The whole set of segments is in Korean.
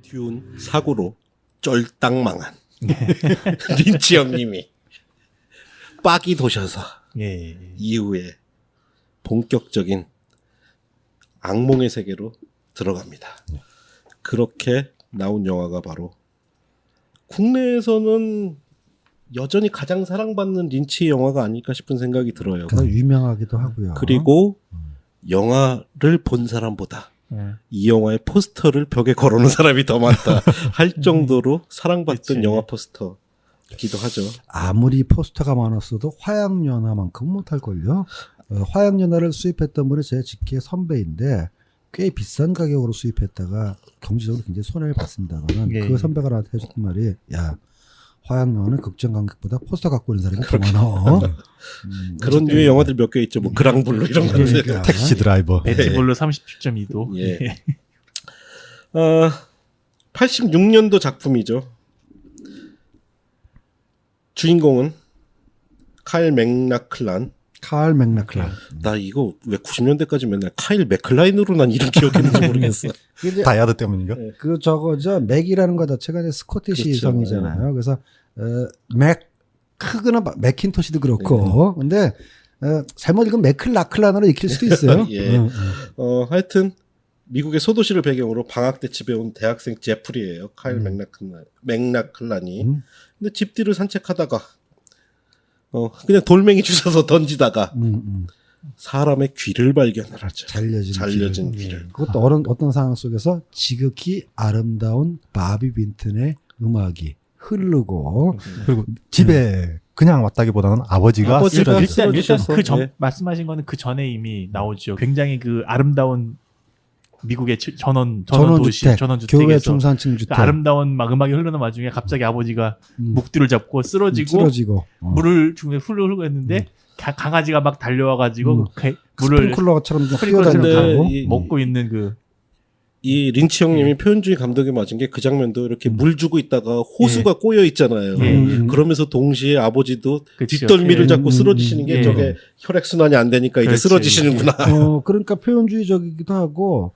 듀운 사고로 쫄딱 망한 린치 형님이 빡이 도셔서 이후에 본격적인 악몽의 세계로 들어갑니다. 그렇게 나온 영화가 바로 국내에서는 여전히 가장 사랑받는 린치 영화가 아닐까 싶은 생각이 들어요. 유명하기도 하고요. 그리고 영화를 본 사람보다 이 영화의 포스터를 벽에 걸어놓은 사람이 더 많다 할 정도로 사랑받던 그치. 영화 포스터기도 하죠. 아무리 포스터가 많았어도 화양연화만큼은 못할걸요. 화양연화를 수입했던 분이 제 직계 선배인데 꽤 비싼 가격으로 수입했다가 경제적으로 굉장히 손해를 봤습니다만 예. 그 선배가 나한테 해줬던 말이 야 화양연화는 극장 관객보다 포스터 갖고 있는 사람이 더 많아. 그런 류의 영화들 몇 개 있죠. 뭐 그랑블루 이런 것들. 그러니까. 택시 드라이버. 배지볼로 37.2도. 예. 86년도 작품이죠. 주인공은 카일 맥락클란. 칼 맥락클란. 나 이거 왜 90년대까지 맨날 카일 맥클라인으로 난 이름 기억했는지 모르겠어. 이제 다이아드 때문인가? 그 저거죠. 맥이라는 거 자체가 이제 스코티시 그렇죠. 성이잖아요. 그래서 맥 크거나 맥킨토시도 그렇고. 근데 잘못 읽으면 맥클라클란으로 익힐 수도 있어요. 예. 하여튼 미국의 소도시를 배경으로 방학 때 집에 온 대학생 제프리예요. 카일 맥락클란이. 근데 집 뒤를 산책하다가 그냥 돌멩이 주워서 던지다가 사람의 귀를 발견을 하죠. 잘려진 귀를. 그것도 어떤 상황 속에서 지극히 아름다운 바비 빈튼의 음악이 흐르고 그리고 집에 그냥 왔다기보다는 아버지가 아버지가 쓰러지- 일단 그 전 예. 말씀하신 거는 그 전에 이미 나오죠. 굉장히 그 아름다운 미국의 전원 도시, 교회 전원주택에서 중산층 그 주택 아름다운 막 음악이 흐르는 와중에 갑자기 아버지가 묵두를 잡고 쓰러지고 물을 중에 흘르고 했는데 강아지가 막 달려와가지고 물을 스프링클러처럼 스프링클러처럼 뛰어다니고 이- 먹고 있는 그 이 린치 형님이 표현주의 감독에 맞은 게 그 장면도 이렇게 물 주고 있다가 호수가 꼬여 있잖아요. 그러면서 동시에 아버지도 그쵸. 뒷덜미를 잡고 쓰러지시는 게 예. 저게 혈액순환이 안 되니까 이제 그렇지. 쓰러지시는구나. 그러니까 표현주의적이기도 하고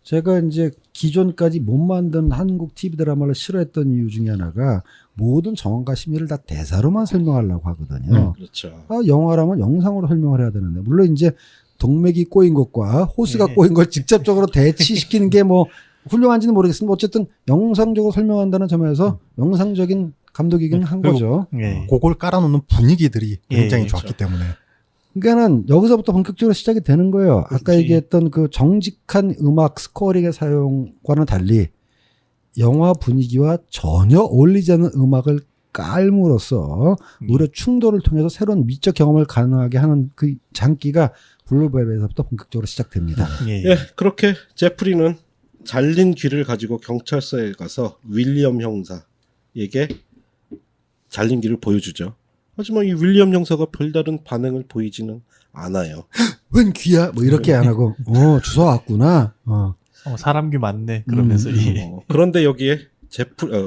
제가 이제 기존까지 못 만든 한국 TV 드라마를 싫어했던 이유 중에 하나가 모든 정황과 심리를 다 대사로만 설명하려고 하거든요. 그렇죠. 영화라면 영상으로 설명을 해야 되는데 물론 이제 동맥이 꼬인 것과 호수가 네. 꼬인 걸 직접적으로 대치시키는 게 뭐 훌륭한지는 모르겠습니다. 어쨌든 영상적으로 설명한다는 점에서 영상적인 감독이긴 한 거죠. 예. 그걸 깔아놓는 분위기들이 굉장히 예, 좋았기 때문에 그러니까는 여기서부터 본격적으로 시작이 되는 거예요. 아까 그렇지. 얘기했던 그 정직한 음악 스코어링의 사용과는 달리 영화 분위기와 전혀 어울리지 않는 음악을 깔므로써 노래 충돌을 통해서 새로운 미적 경험을 가능하게 하는 그 장기가 블루벨벳에서부터 본격적으로 시작됩니다. 예, 그렇게 제프리는 잘린 귀를 가지고 경찰서에 가서 윌리엄 형사에게 잘린 귀를 보여주죠. 하지만 이 윌리엄 형사가 별다른 반응을 보이지는 않아요. 웬 귀야? 뭐 이렇게 안 하고 주워 왔구나. 사람 귀 맞네. 그러면서 그런데 여기에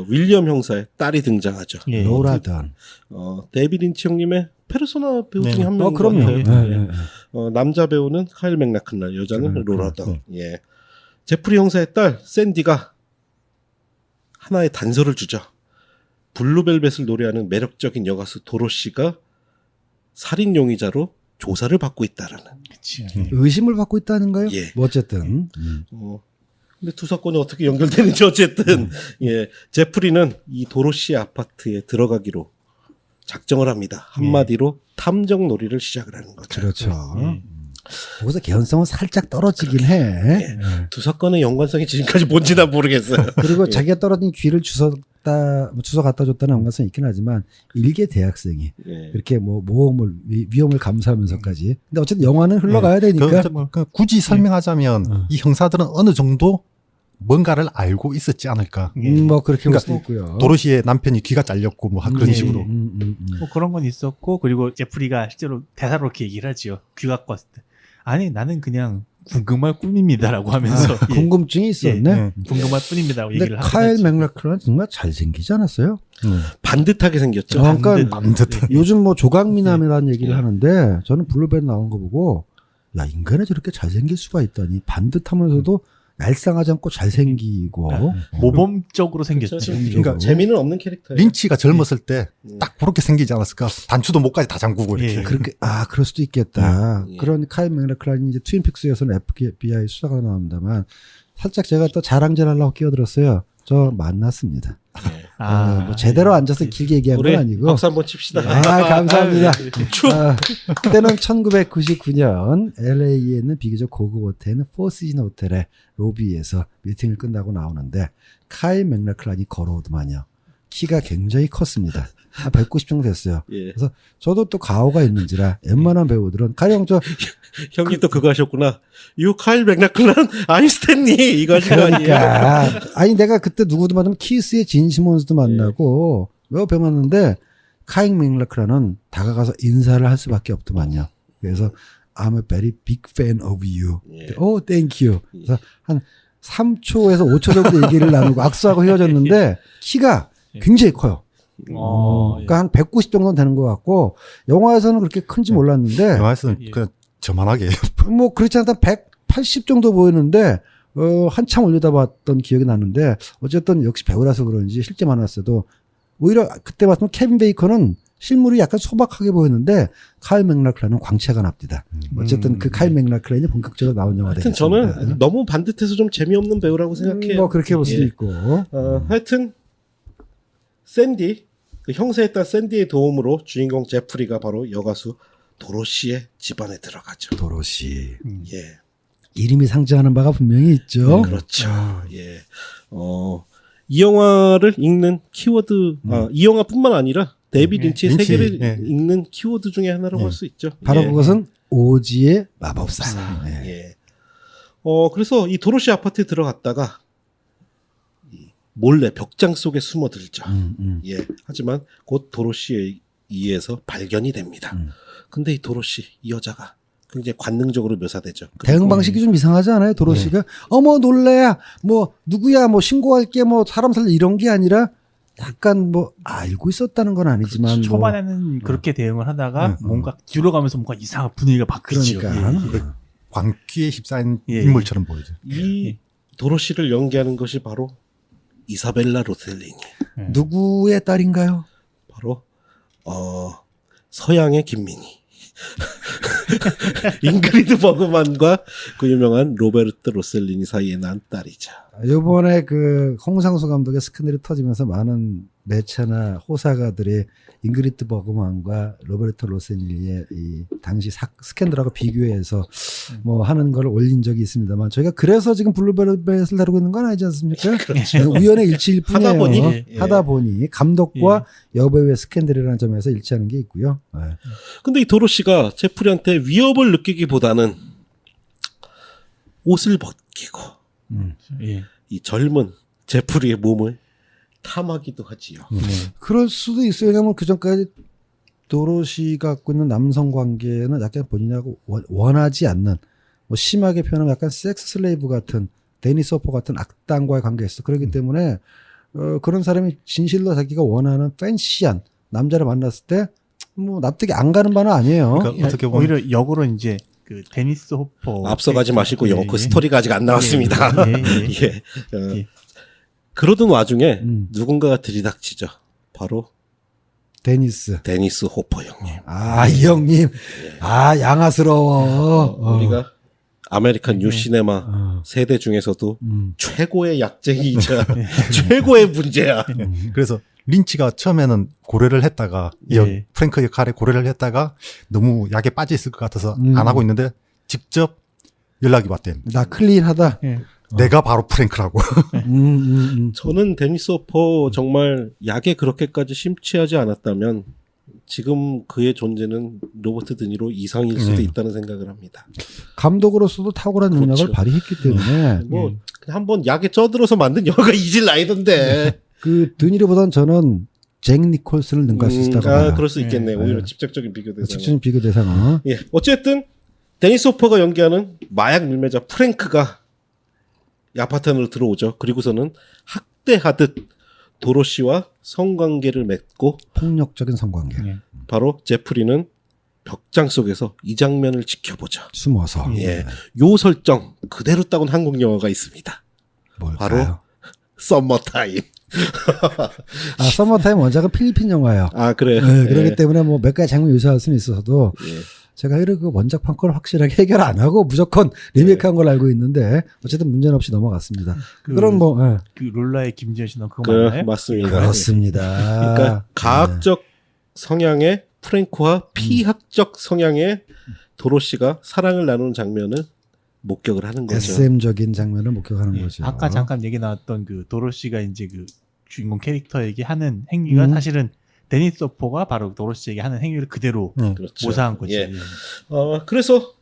윌리엄 형사의 딸이 등장하죠. 예. 로라던. 데이비 린치 형님의 페르소나 배우 중에 한 명인 것 그럼요. 같아요. 남자 배우는 카일 맥락클란, 여자는 로라던. 예. 제프리 형사의 딸 샌디가 하나의 단서를 주죠. 블루벨벳을 노래하는 매력적인 여가수 도로시가 살인 용의자로 조사를 받고 있다라는. 그치. 의심을 받고 있다는가요? 예. 뭐 어쨌든. 근데 두 사건이 어떻게 연결되는지 어쨌든 예, 제프리는 이 도로시의 아파트에 들어가기로 작정을 합니다. 한마디로 탐정 놀이를 시작을 하는 거죠. 그렇죠. 거기서 개연성은 살짝 떨어지긴 해. 두 사건의 연관성이 지금까지 뭔지 난 모르겠어요. 그리고 자기가 떨어진 귀를 주워 갖다 줬다는 연관성이 있긴 하지만 일개 대학생이 예. 이렇게 뭐 위험을 감수하면서까지. 근데 어쨌든 영화는 흘러가야 되니까. 굳이 설명하자면 이 형사들은 어느 정도 뭔가를 알고 있었지 않을까. 뭐 그렇게 볼 그러니까 수도 있고요. 도로시의 남편이 귀가 잘렸고 뭐 그런 식으로. 뭐 그런 건 있었고 그리고 제프리가 실제로 대사로 이렇게 얘기를 하지요. 귀 갖고 왔을 때. 아니 나는 그냥 궁금할 뿐입니다라고 하면서 예. 궁금증이 있었네. 궁금할 뿐입니다라고 근데 얘기를 카일 하죠. 맥락클은 정말 잘생기지 않았어요? 반듯하게 생겼죠. 그러니까 반듯. 요즘 뭐 조각미남이라는 얘기를 하는데 저는 블루벨 나온 거 보고 야 인간이 저렇게 잘생길 수가 있다니 반듯하면서도 알쌍하지 않고 잘생기고 모범적으로 생겼죠. 그렇죠. 그러니까 재미는 없는 캐릭터예요. 린치가 젊었을 때 딱 그렇게 생기지 않았을까? 단추도 목까지 다 잠그고 이렇게. 예. 그렇게 그럴 수도 있겠다. 예. 그런 카일 맥락클란이 이제 트윈픽스에서는 FBI 수사가 나옵니다만 살짝 제가 또 자랑질하려고 끼어들었어요. 저 만났습니다. 뭐 제대로 앉아서 길게 얘기한 건 우리 아니고. 박수 한번 칩시다. 감사합니다. 축. 그때는 1999년 LA에 있는 비교적 고급 호텔인 포시즌 호텔의 로비에서 미팅을 끝나고 나오는데 카일 맥락클란이 걸어오더만요. 키가 굉장히 컸습니다. 한 190 정도 됐어요. 예. 그래서 저도 또 가오가 있는지라 웬만한 배우들은 가령 저 형님 또 그거 하셨구나. 유 카일 맥락클란 I'm 스탠리 이거 하신 거 아니에요? 그러니까 아니 내가 그때 누구도 만나면 키스의 진 시몬스도 만나고 몇 배 만났는데 카일 맥락클란은 다가가서 인사를 할 수밖에 없더만요. 그래서 I'm a very big fan of you. 예. Oh, thank you. 그래서 한 3초에서 5초 정도 얘기를 나누고 악수하고 헤어졌는데 키가 굉장히 커요. 그러니까 한 190 정도는 되는 것 같고 영화에서는 그렇게 큰지 몰랐는데 영화에서는 예. 그냥 저만하게 해요. 뭐 그렇지 않다 180 정도 보였는데 한참 올려다봤던 기억이 나는데 어쨌든 역시 배우라서 그런지 실제 만났어도 오히려 그때 봤던 케빈 베이컨은 실물이 약간 소박하게 보였는데 카일 맥락클란은 광채가 납니다. 어쨌든 그 카일 맥락클란이 본격적으로 나온 영화 하여튼 되겠습니다. 저는 너무 반듯해서 좀 재미없는 배우라고 생각해요. 뭐 그렇게 볼 수도 예. 있고 하여튼 샌디 그 형사의 딸 샌디의 도움으로 주인공 제프리가 바로 여가수 도로시의 집안에 들어가죠. 도로시 예, 이름이 상징하는 바가 분명히 있죠. 그렇죠. 예, 이 영화를 읽는 키워드, 이 영화뿐만 아니라 데이비 린치의 린치, 세계를 예. 읽는 키워드 중에 하나라고 예. 할 수 있죠. 바로 예. 그것은 오지의 마법사. 예. 예. 그래서 이 도로시 아파트에 들어갔다가 몰래 벽장 속에 숨어들죠. 예. 하지만 곧 도로시에 의해서 발견이 됩니다. 근데 이 도로시, 이 여자가 굉장히 관능적으로 묘사되죠. 대응 방식이 좀 이상하지 않아요? 도로시가 어머 놀래야 뭐 누구야 뭐 신고할게 뭐 사람 살려 이런 게 아니라 약간 뭐 알고 있었다는 건 아니지만 뭐 초반에는 그렇게 대응을 하다가 뭔가 뒤로 가면서 뭔가 이상한 분위기가 바뀌죠. 그러니까 광기에 휩싸인 예. 인물처럼 보이죠. 이 도로시를 연기하는 것이 바로 이사벨라 로셀리니. 누구의 딸인가요? 바로 서양의 김민희. 잉그리드 버그만과 그 유명한 로베르트 로셀리니 사이에 난 딸이죠. 이번에 그 홍상수 감독의 스캔들이 터지면서 많은 매체나 호사가들이 잉그리드 버그만과 로베르토 로셀리니의 이 당시 스캔들하고 비교해서 뭐 하는 걸 올린 적이 있습니다만 저희가 그래서 지금 블루벨벳을 다루고 있는 건 아니지 않습니까? 우연의 일치일 뿐이에요. 하다 보니. 하다 보니 감독과 여배우의 스캔들이라는 점에서 일치하는 게 있고요. 네. 근데 이 도로시가 제프리한테 위협을 느끼기보다는 옷을 벗기고 예. 이 젊은 제프리의 몸을 탐하기도 하지요. 그럴 수도 있어요. 왜냐하면 그 전까지 도로시가 갖고 있는 남성 관계는 약간 본인하고 원하지 않는 뭐 심하게 표현하면 약간 섹스 슬레이브 같은 데니스 호퍼 같은 악당과의 관계였어. 그렇기 때문에 그런 사람이 진실로 자기가 원하는 팬시한 남자를 만났을 때 뭐 납득이 안 가는 바는 아니에요. 그러니까 어떻게 보면 오히려 역으로 이제 그 데니스 호퍼 앞서가지 마시고 예, 그 예. 스토리가 아직 안 나왔습니다. 예, 예, 예. 예. 예. 그러던 와중에 누군가가 들이닥치죠. 바로 데니스. 데니스 호퍼 형님. 이 형님. 양아스러워. 우리가 아메리칸 뉴 시네마 세대 중에서도 최고의 약쟁이이자 최고의 문제야. 그래서 린치가 처음에는 고려를 했다가 예. 프랭크 역할에 고려를 했다가 너무 약에 빠져 있을 것 같아서 안 하고 있는데 직접 연락이 왔대. 나 클린하다. 예. 내가 바로 프랭크라고. 저는 데니스 호퍼 정말 약에 그렇게까지 심취하지 않았다면 지금 그의 존재는 로버트 드니로 이상일 수도 있다는 생각을 합니다. 감독으로서도 탁월한 능력을 그렇죠. 발휘했기 때문에 뭐 그냥 한번 약에 쪄들어서 만든 영화가 이질 나이던데. 그 드니로보다는 저는 잭 니콜슨을 능가할 수 있다고 봐요. 그럴 수 있겠네요. 예. 오히려 직접적인 비교 대상. 직접 비교 대상은 예, 어쨌든 데니스 호퍼가 연기하는 마약 밀매자 프랭크가 이 아파트 안으로 들어오죠. 그리고서는 학대하듯 도로시와 성관계를 맺고 폭력적인 성관계. 예. 바로 제프리는 벽장 속에서 이 장면을 지켜보자. 숨어서. 예, 요 설정 그대로 따온 한국 영화가 있습니다. 뭘까요? 바로 서머타임. 아, 서머타임 원작은 필리핀 영화예요. 아 그래요. 네, 그렇기 예. 때문에 뭐 몇 가지 장면 유사할 수는 있어도 예. 제가 이런 그 원작 판권을 확실하게 해결 안 하고 무조건 리메이크한 걸 알고 있는데 어쨌든 문제는 없이 넘어갔습니다. 그럼 뭐 예. 그 롤라의 김지현 씨는 그거 그, 맞나요? 맞습니다. 그렇습니다. 그러니까 가학적 성향의 프랭크와 피학적 성향의 도로시가 사랑을 나누는 장면을 목격을 하는 거죠. SM적인 장면을 목격하는 예, 거죠. 아까 잠깐 얘기 나왔던 그 도로시가 이제 그 주인공 캐릭터에게 하는 행위가 사실은 데니스 호퍼가 바로 도로시에게 하는 행위를 그대로 그렇죠. 모사한 거죠. 예. 예. 그래서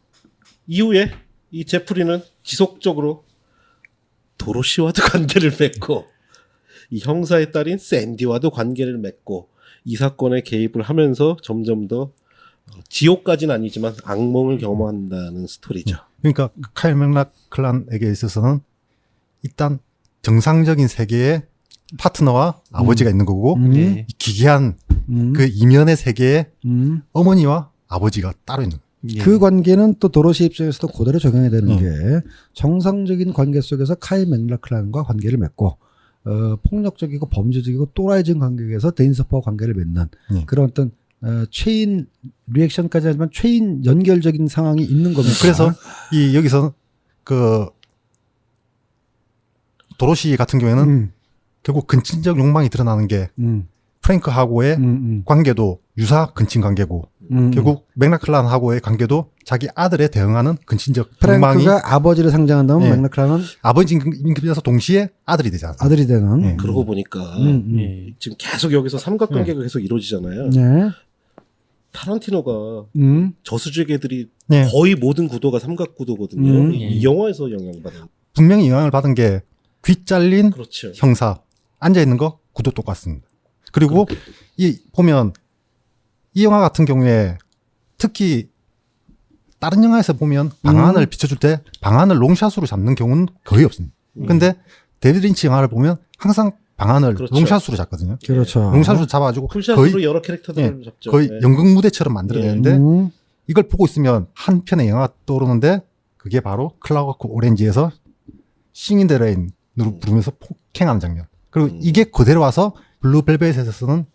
이후에 이 제프리는 지속적으로 도로시와도 관계를 맺고 이 형사의 딸인 샌디와도 관계를 맺고 이 사건에 개입을 하면서 점점 더 지옥까지는 아니지만 악몽을 경험한다는 스토리죠. 그러니까 카일 맥락클란에게 있어서는 일단 정상적인 세계에 파트너와 아버지가 있는 거고 예. 이 기괴한 그 이면의 세계에 어머니와 아버지가 따로 있는 거예요. 예. 그 관계는 또 도로시 입장에서도 그대로 적용해야 되는 게 정상적인 관계 속에서 카일 맥락클란과 관계를 맺고 폭력적이고 범죄적이고 또라이적인 관계에서 데니스 호퍼와 관계를 맺는 그런 어떤 체인 리액션까지 하지만 체인 연결적인 상황이 있는 겁니다. 그래서 이 여기서 그 도로시 같은 경우에는 결국 근친적 욕망이 드러나는 게 프랭크하고의 관계도 유사 근친 관계고 결국 맥락클란하고의 관계도 자기 아들에 대응하는 근친적 욕망이 프랭크가 아버지를 상징한다면 맥락클란은 아버지이면서 동시에 아들이 되잖아. 아들이 되는. 네. 그러고 보니까 예. 지금 계속 여기서 삼각관계가 계속 이루어지잖아요. 네. 타란티노가 저수지개들이 네. 거의 모든 구도가 삼각구도거든요. 이 영화에서 영향받은. 분명히 영향을 받은 게 귀 잘린 그렇죠. 형사 앉아 있는 거 구도 똑같습니다. 그리고 이 보면 이 영화 같은 경우에 특히 다른 영화에서 보면 방안을 비춰줄 때 방안을 롱샷으로 잡는 경우는 거의 없습니다. 근데 데이비드 린치 영화를 보면 항상 방안을 그렇죠. 롱샷으로 잡거든요. 그렇죠. 롱샷으로 잡아가지고 풀샷으로 거의 여러 캐릭터들을 잡죠. 거의 네. 연극 무대처럼 만들어내는데 이걸 보고 있으면 한편의 영화가 떠오르는데 그게 바로 클라워크 오렌지에서 싱인 더 레인으로 부르면서 폭행하는 장면. 그리고 이게 그대로 와서 블루벨벳에서는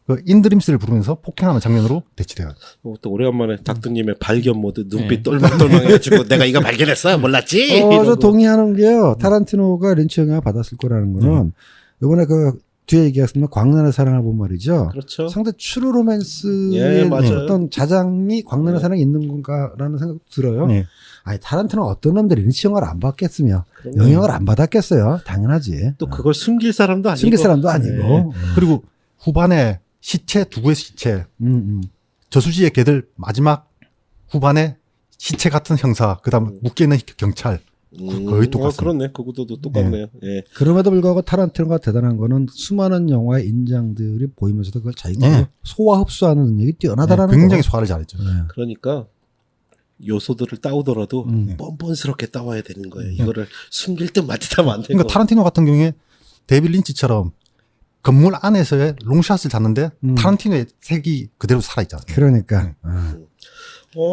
그 인드림스를 부르면서 폭행하는 장면으로 대치돼요. 또 오래간만에 닥터님의 발견 모드 눈빛 똘망똘망해가지고 내가 이거 발견했어 몰랐지? 저 이러고. 동의하는 게요. 타란티노가 린치 영향을 받았을 거라는 거는 이번에 그 뒤에 얘기했으면 광란의 사랑을 본 말이죠. 그렇죠. 상당히 추루 로맨스의 예, 맞아요. 어떤 자장이 광란의 사랑이 있는 건가라는 생각도 들어요. 네. 아니 타란티노는 어떤 놈들이 린치 영화를 안 봤겠으며 그럼요. 영향을 안 받았겠어요. 당연하지. 또 그걸 숨길 사람도 아니고. 숨길 사람도 아니고. 네. 그리고 후반에 두구의 시체, 저수지의 개들 마지막 후반에 시체 같은 형사, 그다음 묶여있는 경찰 거의 똑같습니다. 그렇네. 그 구도도 똑같네요. 예. 그럼에도 불구하고 타란티노가 대단한 거는 수많은 영화의 인장들이 보이면서도 그걸 자기가 소화 흡수하는 능력이 뛰어나다라는 거. 굉장히 소화를 잘했죠. 그러니까 요소들을 따오더라도 뻔뻔스럽게 따와야 되는 거예요. 이거를 숨길 듯 말 듯하면 안 되고. 그러니까 타란티노 같은 경우에 데이비드 린치처럼 건물 안에서의 롱샷을 잡는데 타란티노의 색이 그대로 살아있잖아요. 그러니까.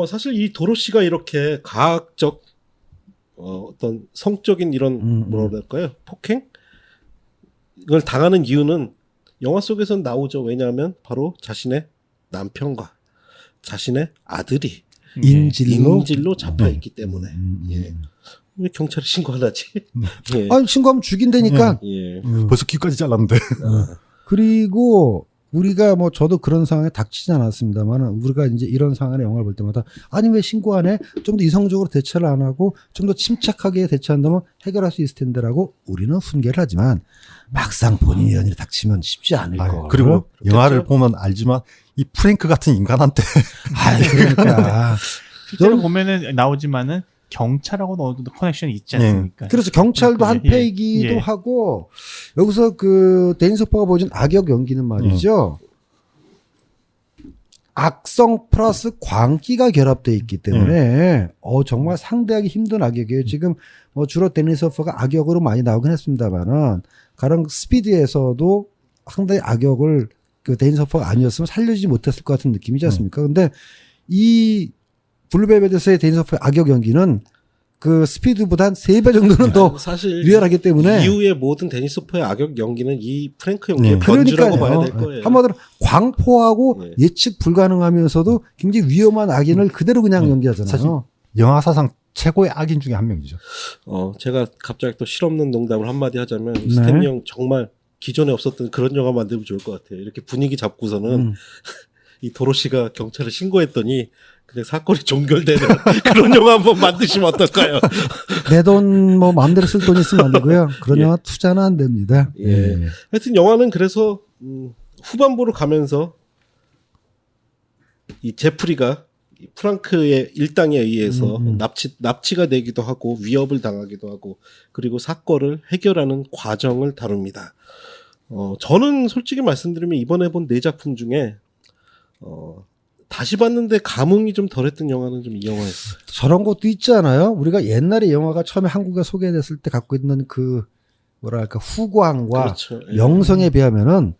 사실 이 도로시가 이렇게 과학적 어떤 성적인 이런 뭐랄까요 폭행 이걸 당하는 이유는 영화 속에서는 나오죠. 왜냐하면 바로 자신의 남편과 자신의 아들이 인질로 잡혀 있기 때문에. 예. 왜 경찰에 신고 안 하지? 예. 아니 신고하면 죽인다니까. 예. 벌써 귀까지 잘랐는데. 그리고 우리가 뭐 저도 그런 상황에 닥치지 않았습니다만 우리가 이제 이런 상황의 영화를 볼 때마다 아니 왜 신고 안 해? 좀 더 이성적으로 대처를 안 하고 좀 더 침착하게 대처한다면 해결할 수 있을 텐데라고 우리는 훈계를 하지만 막상 본인이 이런 일이 닥치면 쉽지 않을 거. 그리고 그렇겠죠? 영화를 보면 알지만 이 프랭크 같은 인간한테 그러니까 실제로 보면은 나오지만은 경찰하고도 어느 정도 커넥션이 있지 않습니까? 그렇죠. 경찰도 한 예. 패이기도 예. 하고 여기서 그 데니스 호퍼가 보여준 악역 연기는 말이죠. 악성 플러스 광기가 결합되어 있기 때문에 정말 상대하기 힘든 악역이에요. 지금 뭐 주로 데니스 호퍼가 악역으로 많이 나오긴 했습니다만은 가령 스피드에서도 상당히 악역을 그 데니스 호퍼가 아니었으면 살려주지 못했을 것 같은 느낌이지 않습니까? 근데 이 블루벨벳에서의 데니소프의 악역 연기는 그 스피드보다 한 3배 정도는 더 사실 리얼하기 때문에 이후의 모든 데니스 호퍼의 악역 연기는 이 프랭크 연기의 변주라고 봐야 될 거예요. 한마디로 광포하고 네. 예측 불가능하면서도 굉장히 위험한 악인을 그대로 그냥 연기하잖아요. 사실 영화 사상 최고의 악인 중에 한 명이죠. 제가 갑자기 또 실없는 농담을 한마디 하자면 네. 스탠리 형 정말 기존에 없었던 그런 영화 만들면 좋을 것 같아요. 이렇게 분위기 잡고서는 이 도로시가 경찰에 신고했더니 그냥 사건이 종결되는 그런 영화 한번 만드시면 어떨까요? 내 돈 뭐 마음대로 쓸 돈 있으면 안 되고요. 그런 예. 영화 투자는 안 됩니다. 예. 하여튼 영화는 그래서 후반부로 가면서 이 제프리가 이 프랑크의 일당에 의해서 납치가 되기도 하고 위협을 당하기도 하고 그리고 사건을 해결하는 과정을 다룹니다. 저는 솔직히 말씀드리면 이번에 본 4작품 중에 다시 봤는데 감흥이 좀 덜했던 영화는 좀 이 영화였어요. 저런 것도 있잖아요. 우리가 옛날에 영화가 처음에 한국에 소개됐을 때 갖고 있는 그 뭐랄까 후광과 그렇죠. 예. 명성에 비하면은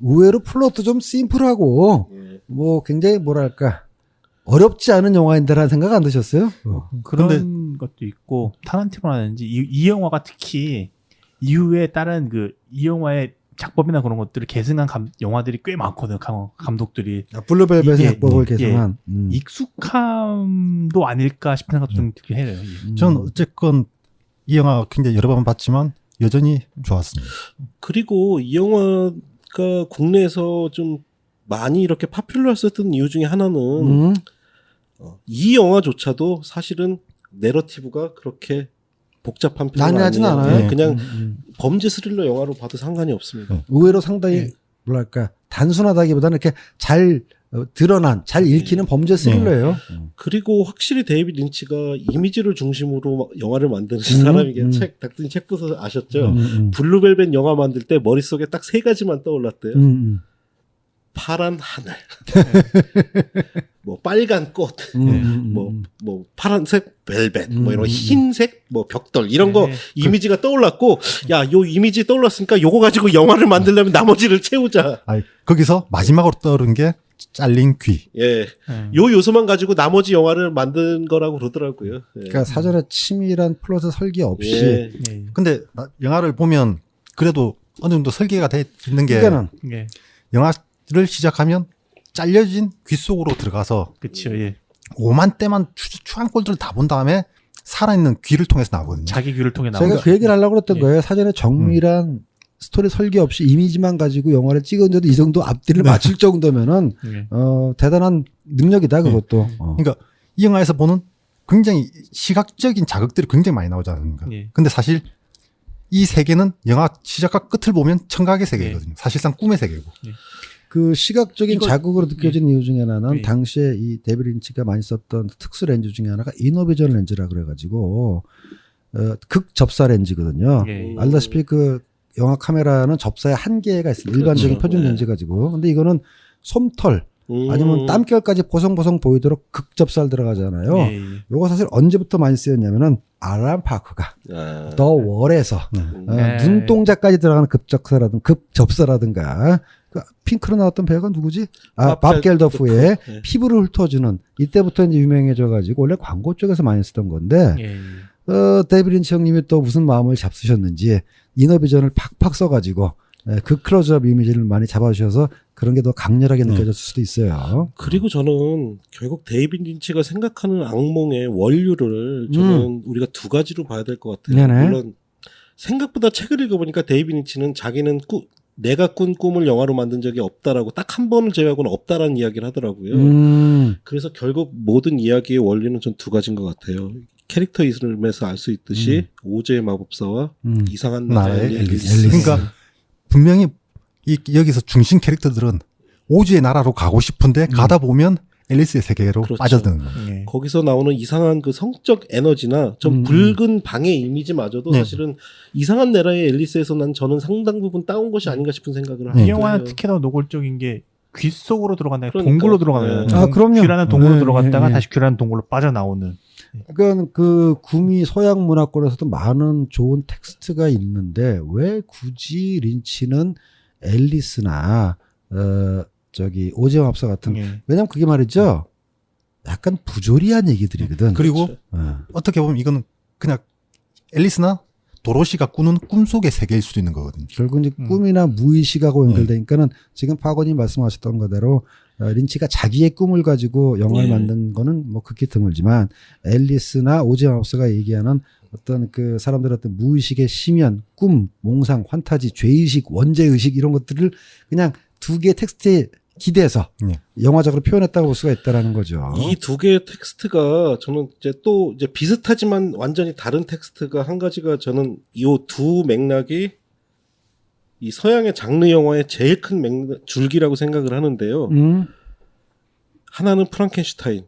의외로 플롯도 좀 심플하고 예. 뭐 굉장히 뭐랄까 어렵지 않은 영화인데라는 생각 안 드셨어요? 그런 것도 있고 타란티노라든지 이 영화가 특히 이후에 다른 이 영화의 작법이나 그런 것들을 계승한 영화들이 꽤 많거든요. 감독들이 블루벨벳의 이게, 작법을 예, 개성한 익숙함도 아닐까 싶은 생각도 좀 들긴 해요. 전 어쨌건 이 영화 굉장히 여러 번 봤지만 여전히 좋았습니다. 그리고 이 영화가 국내에서 좀 많이 이렇게 파퓰러했었던 이유 중에 하나는 이 영화조차도 사실은 내러티브가 그렇게 복잡한 편은 난해하진 아니에요. 않아요. 네, 그냥 범죄 스릴러 영화로 봐도 상관이 없습니다. 의외로 상당히 뭐랄까 단순하다기보다는 이렇게 잘 드러난 잘 읽히는 범죄 스릴러예요. 그리고 확실히 데이비드 린치가 이미지를 중심으로 영화를 만드는 사람이게 닥터님 책 보서 아셨죠? 블루벨벳 영화 만들 때 머릿속에 딱 3가지만 떠올랐대요. 파란 하늘, 뭐 빨간 꽃, 뭐 파란색 벨벳, 뭐 이런 흰색 뭐 벽돌 이런 거 이미지가 떠올랐고, 야, 요 이미지 떠올랐으니까 요거 가지고 영화를 만들려면 나머지를 채우자. 거기서 마지막으로 떠오른 게 잘린 귀. 예, 요 요소만 가지고 나머지 영화를 만든 거라고 그러더라고요. 예. 그러니까 사전에 치밀한 플롯의 설계 없이. 예. 근데 영화를 보면 그래도 어느 정도 설계가 돼 있는 게 그러니까는 영화를 시작하면 잘려진 귀 속으로 들어가서 그렇죠. 예. 5만 대만 추한 꼴들을 다 본 다음에 살아있는 귀를 통해서 나오거든요. 자기 귀를 통해 나오는 제가 그 얘기를 하려고 그랬던 거예요. 사전에 정밀한 스토리 설계 없이 이미지만 가지고 영화를 찍었는데도 이 정도 앞뒤를 맞출 정도면은 대단한 능력이다 그것도. 그러니까 이 영화에서 보는 굉장히 시각적인 자극들이 굉장히 많이 나오지 않습니까? 근데 사실 이 세계는 영화 시작과 끝을 보면 청각의 세계거든요. 사실상 꿈의 세계고. 그 시각적인 자극으로 느껴지는 이유 중에 하나는 당시에 이 데이비드 린치가 많이 썼던 특수 렌즈 중에 하나가 이노비전 렌즈라 그래가지고 극접사 렌즈거든요. 알다시피 그 영화 카메라는 접사에 한계가 있습니다. 일반적인 표준 렌즈 가지고. 근데 이거는 솜털 아니면 땀결까지 보송보송 보이도록 극접사를 들어가잖아요. 요거 사실 언제부터 많이 쓰였냐면은 알람 파크가 더 월에서 눈동자까지 들어가는 급접사라든가 그 핑크로 나왔던 배우가 누구지? 밥 겔더프의 피부를 훑어주는 이때부터 이제 유명해져가지고 원래 광고 쪽에서 많이 쓰던 건데 데이비드 린치 형님이 또 무슨 마음을 잡수셨는지 이너비전을 팍팍 써가지고 그 클로즈업 이미지를 많이 잡아주셔서 그런 게 더 강렬하게 느껴졌을 수도 있어요. 그리고 저는 결국 데이비드 린치가 생각하는 악몽의 원류를 저는 우리가 2가지로 봐야 될 것 같아요. 네네. 물론 생각보다 책을 읽어보니까 데이비드 린치는 자기는 내가 꾼 꿈을 영화로 만든 적이 없다라고 딱 한 번을 제외하고는 없다라는 이야기를 하더라고요. 그래서 결국 모든 이야기의 원리는 전 2가지인 것 같아요. 캐릭터 이름에서 알 수 있듯이 오즈의 마법사와 이상한 나라의 앨리스. 그러니까 분명히 여기서 중심 캐릭터들은 오즈의 나라로 가고 싶은데 가다 보면 앨리스의 세계로 그렇죠. 빠져드는 거예요. 거기서 나오는 이상한 그 성적 에너지나 좀 붉은 방의 이미지마저도 사실은 이상한 나라의 앨리스에서 저는 상당 부분 따온 것이 아닌가 싶은 생각을 합니다. 이 영화는 특히 더 노골적인 게 귀 속으로 들어간다가 그러니까. 동굴로 들어가는 그럼요. 귀라는 동굴로 들어갔다가 다시 귀라는 동굴로 빠져나오는. 그러니까 그 구미 서양 문화권에서도 많은 좋은 텍스트가 있는데 왜 굳이 린치는 앨리스나 오즈의 마법사 같은 왜냐면 그게 말이죠. 약간 부조리한 얘기들이거든. 그리고 그렇죠. 어떻게 보면 이거는 그냥 앨리스나 도로시가 꾸는 꿈속의 세계일 수도 있는 거거든요. 결국 이제 꿈이나 무의식하고 연결되니까는 지금 파고님 말씀하셨던 거대로 린치가 자기의 꿈을 가지고 영화를 예. 만든 거는 뭐 극히 드물지만 앨리스나 오즈 마우스가 얘기하는 어떤 그 사람들의 어떤 무의식의 심연, 꿈, 몽상, 환타지, 죄의식, 원죄의식 이런 것들을 그냥 두 개의 텍스트에 기대해서 예. 영화적으로 표현했다고 볼 수가 있다라는 거죠. 이 두 개의 텍스트가 저는 이제 비슷하지만 완전히 다른 텍스트가 한 가지가 저는 이 두 맥락이 이 서양의 장르 영화의 제일 큰 줄기라고 생각을 하는데요. 하나는 프랑켄슈타인,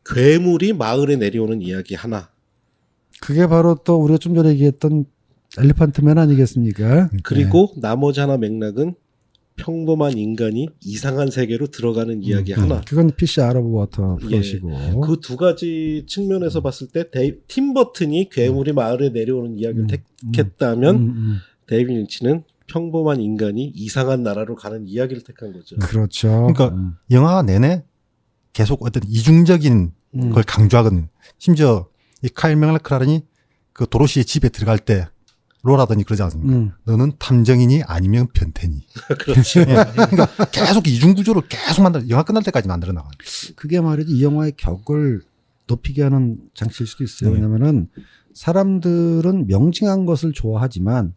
괴물이 마을에 내려오는 이야기 하나. 그게 바로 또 우리가 좀 전에 얘기했던 엘리펀트맨 아니겠습니까? 그리고 나머지 하나 맥락은 평범한 인간이 이상한 세계로 들어가는 이야기 하나. 그건 PC 아웃 오브 워터 예. 플롯이고. 그 두 가지 측면에서 봤을 때 팀 버튼이 괴물이 마을에 내려오는 이야기를 택했다면 데이비드 린치는 평범한 인간이 이상한 나라로 가는 이야기를 택한 거죠. 그렇죠. 그러니까 영화 내내 계속 어떤 이중적인 걸 강조하거든요. 심지어 이 카일 맥락클란이 그 도로시의 집에 들어갈 때 로라더니 그러지 않습니까? 너는 탐정이니 아니면 변태니. 그렇죠. 예. 그러니까 계속 이중 구조를 계속 영화 끝날 때까지 만들어 나가요. 그게 말이지 이 영화의 격을 높이게 하는 장치일 수도 있어요. 네. 왜냐면은 사람들은 명징한 것을 좋아하지만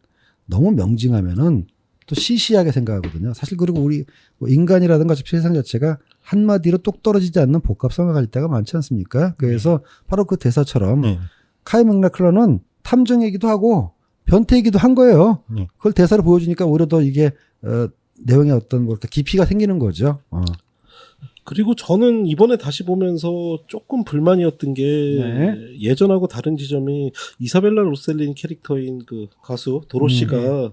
너무 명징하면은 또 시시하게 생각하거든요. 사실 그리고 우리 뭐 인간이라든가 세상 자체가 한마디로 똑 떨어지지 않는 복합성을 가질 때가 많지 않습니까? 그래서 바로 그 대사처럼 예. 카이 맥락클란은 탐정이기도 하고 변태이기도 한 거예요. 그걸 대사로 보여주니까 오히려 더 이게 내용에 어떤 뭐 이렇게 깊이가 생기는 거죠. 그리고 저는 이번에 다시 보면서 조금 불만이었던 게 네. 예전하고 다른 지점이 이사벨라 로셀린 캐릭터인 그 가수 도로시가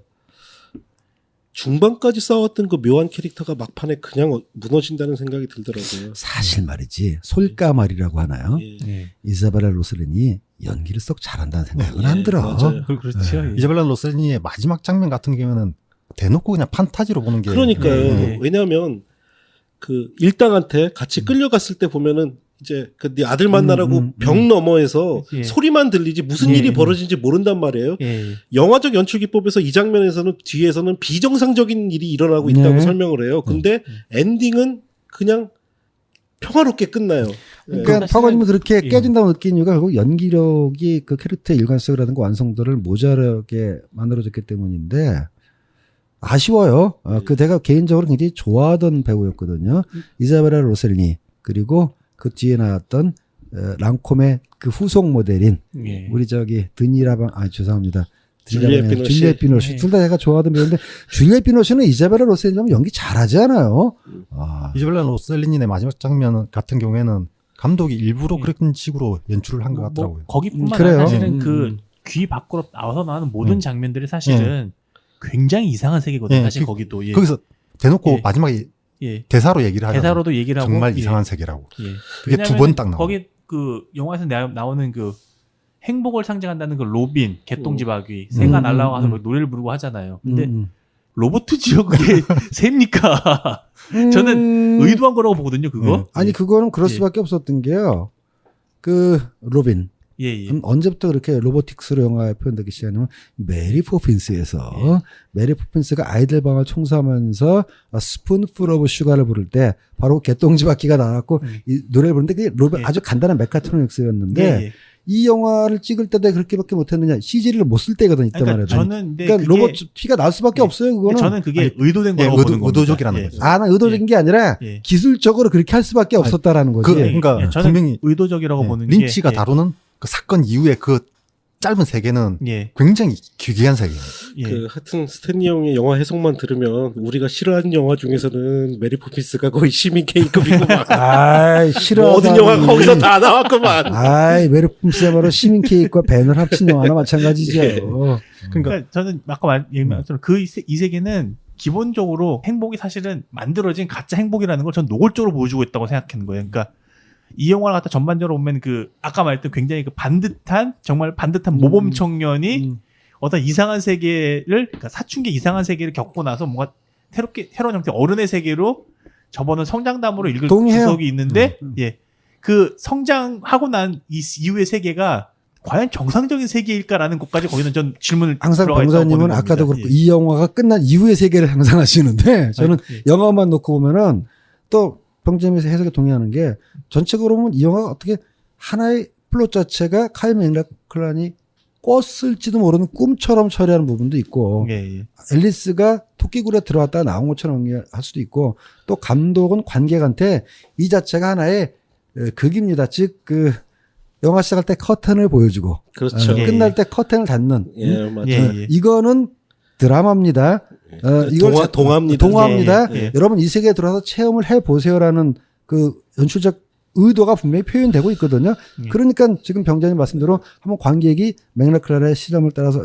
중반까지 싸웠던 그 묘한 캐릭터가 막판에 그냥 무너진다는 생각이 들더라고요. 사실 말이지 솔까말이라고 하나요? 예. 예. 이사벨라 로셀린이 연기를 썩 잘한다는 생각은 안 들어. 맞아요. 그렇죠. 예. 이자벨라 로셀리니의 마지막 장면 같은 경우는 대놓고 그냥 판타지로 보는 게. 그러니까요. 예. 왜냐하면 그 일당한테 같이 끌려갔을 때 보면은 이제 그 네 아들 만나라고 벽 너머에서 예. 소리만 들리지 무슨 일이 벌어진지 모른단 말이에요. 예. 영화적 연출 기법에서 이 장면에서는 뒤에서는 비정상적인 일이 일어나고 있다고 네. 설명을 해요. 근데 엔딩은 그냥 평화롭게 끝나요. 그러니까 사실은- 파고님이 그렇게 예. 깨진다고 느낀 이유가 결국 연기력이 그 캐릭터의 일관성이라든가 완성도를 모자라게 만들어졌기 때문인데 아쉬워요. 그 내가 개인적으로 굉장히 좋아하던 배우였거든요. 이사벨라 로셀리니 그리고 그 뒤에 나왔던 랑콤의 그 후속 모델인 예. 우리 저기 드니라방 죄송합니다. 줄리엣 비노시. 줄리엣 비노시. 예. 둘 다 제가 좋아하던 배우인데 줄리엣 비노시는 이사벨라 로셀리니 연기 잘하지 않아요? 이자벨라 로셀리니의 마지막 장면 같은 경우에는 감독이 일부러 예. 그런 식으로 연출을 한 것 같더라고요. 거기뿐만 그래요. 아니라 사실은 음, 그 귀 밖으로 나와서 나오는 모든 음. 장면들이 사실은 굉장히 이상한 세계거든요. 예. 사실 거기도. 예. 거기서 대놓고 예. 마지막에 예. 대사로 얘기를 하잖아요. 대사로도 얘기를 하고 정말 예. 이상한 세계라고. 예. 그게 두 왜냐면은 번 딱 나와요. 거기 그 영화에서 나오는 그 행복을 상징한다는 그 로빈 개똥집 아귀 새가 날아가서 막 노래를 부르고 하잖아요. 근데 로버트지요 그게 셉니까? 저는 의도한 거라고 보거든요 그거. 아니 그거는 그럴 예. 수밖에 없었던 게요. 그 로빈 예, 예. 언제부터 그렇게 로보틱스로 영화에 표현되기 시작하냐면 메리 포핀스에서 예. 메리 포핀스가 아이들 방을 청소하면서 스푼풀 오브 슈가를 부를 때 바로 개똥지 바퀴가 나왔고 이 노래를 부르는데 그게 로빈 예. 아주 간단한 메카트로닉스였는데 예, 예. 이 영화를 찍을 때도 그렇게밖에 못했느냐 CG를 못 쓸 때거든 이때 그러니까 말이야. 저는 근데 그러니까 그게 로봇 피가 날 수밖에 예. 없어요 근데 그거는. 저는 그게 아니, 의도된 예, 거라고 보는 겁니다. 의도적이라는 예. 거죠. 난 의도적인 게 아니라 예. 기술적으로 그렇게 할 수밖에 없었다라는 거지. 그러니까 예, 저는 분명히 의도적이라고 예, 보는 린치가 게 다루는 그 사건 이후에 그 짧은 세계는 예. 굉장히 기괴한 세계예요. 예. 그 하여튼 스탠리 형의 영화 해석만 들으면 우리가 싫어하는 영화 중에서는 메리 포핀스가 거의 시민 K급이구만. 아이 싫어. 모든 영화 거기서 다 나왔구만. 아이 메르품스야말로 시민 케이크와 밴을 합친 영화나 마찬가지죠. 예. 그러니까 저는 아까 얘기한 것처럼 이 세계는 기본적으로 행복이 사실은 만들어진 가짜 행복이라는 걸 전 노골적으로 보여주고 있다고 생각하는 거예요. 그러니까 이 영화를 갖다 전반적으로 보면 그 아까 말했던 굉장히 그 정말 반듯한 모범 청년이 어떤 이상한 세계를 그러니까 사춘기 이상한 세계를 겪고 나서 뭔가 새로운 형태 어른의 세계로 저번은 성장담으로 읽을 동의해요. 구석이 있는데 예 그 성장하고 난 이후의 세계가 과연 정상적인 세계일까라는 것까지 거기는 전 질문을 항상 들어가 있다고 병사님은 보는 아까도 겁니다. 그렇고 이 영화가 끝난 이후의 세계를 상상하시는데 저는 예. 영화만 놓고 보면은 또 병재님에서 해석에 동의하는 게 전체적으로 보면 이 영화가 어떻게 하나의 플롯 자체가 카일 맥락클란이 꿨을지도 모르는 꿈처럼 처리하는 부분도 있고 예, 예. 앨리스가 토끼굴에 들어왔다가 나온 것처럼 할 수도 있고 또 감독은 관객한테 이 자체가 하나의 극입니다. 즉 그 영화 시작할 때 커튼을 보여주고 그렇죠. 예, 끝날 예. 때 커튼을 닫는 예, 맞아요. 예, 예. 이거는 드라마입니다. 이걸 동화입니다. 동화입니다. 예, 예. 여러분 이 세계에 들어와서 체험을 해보세요라는 그 연출적 의도가 분명히 표현되고 있거든요. 그러니까 지금 병장님 말씀대로 한번 관객이 맥락클란의 시선을 따라서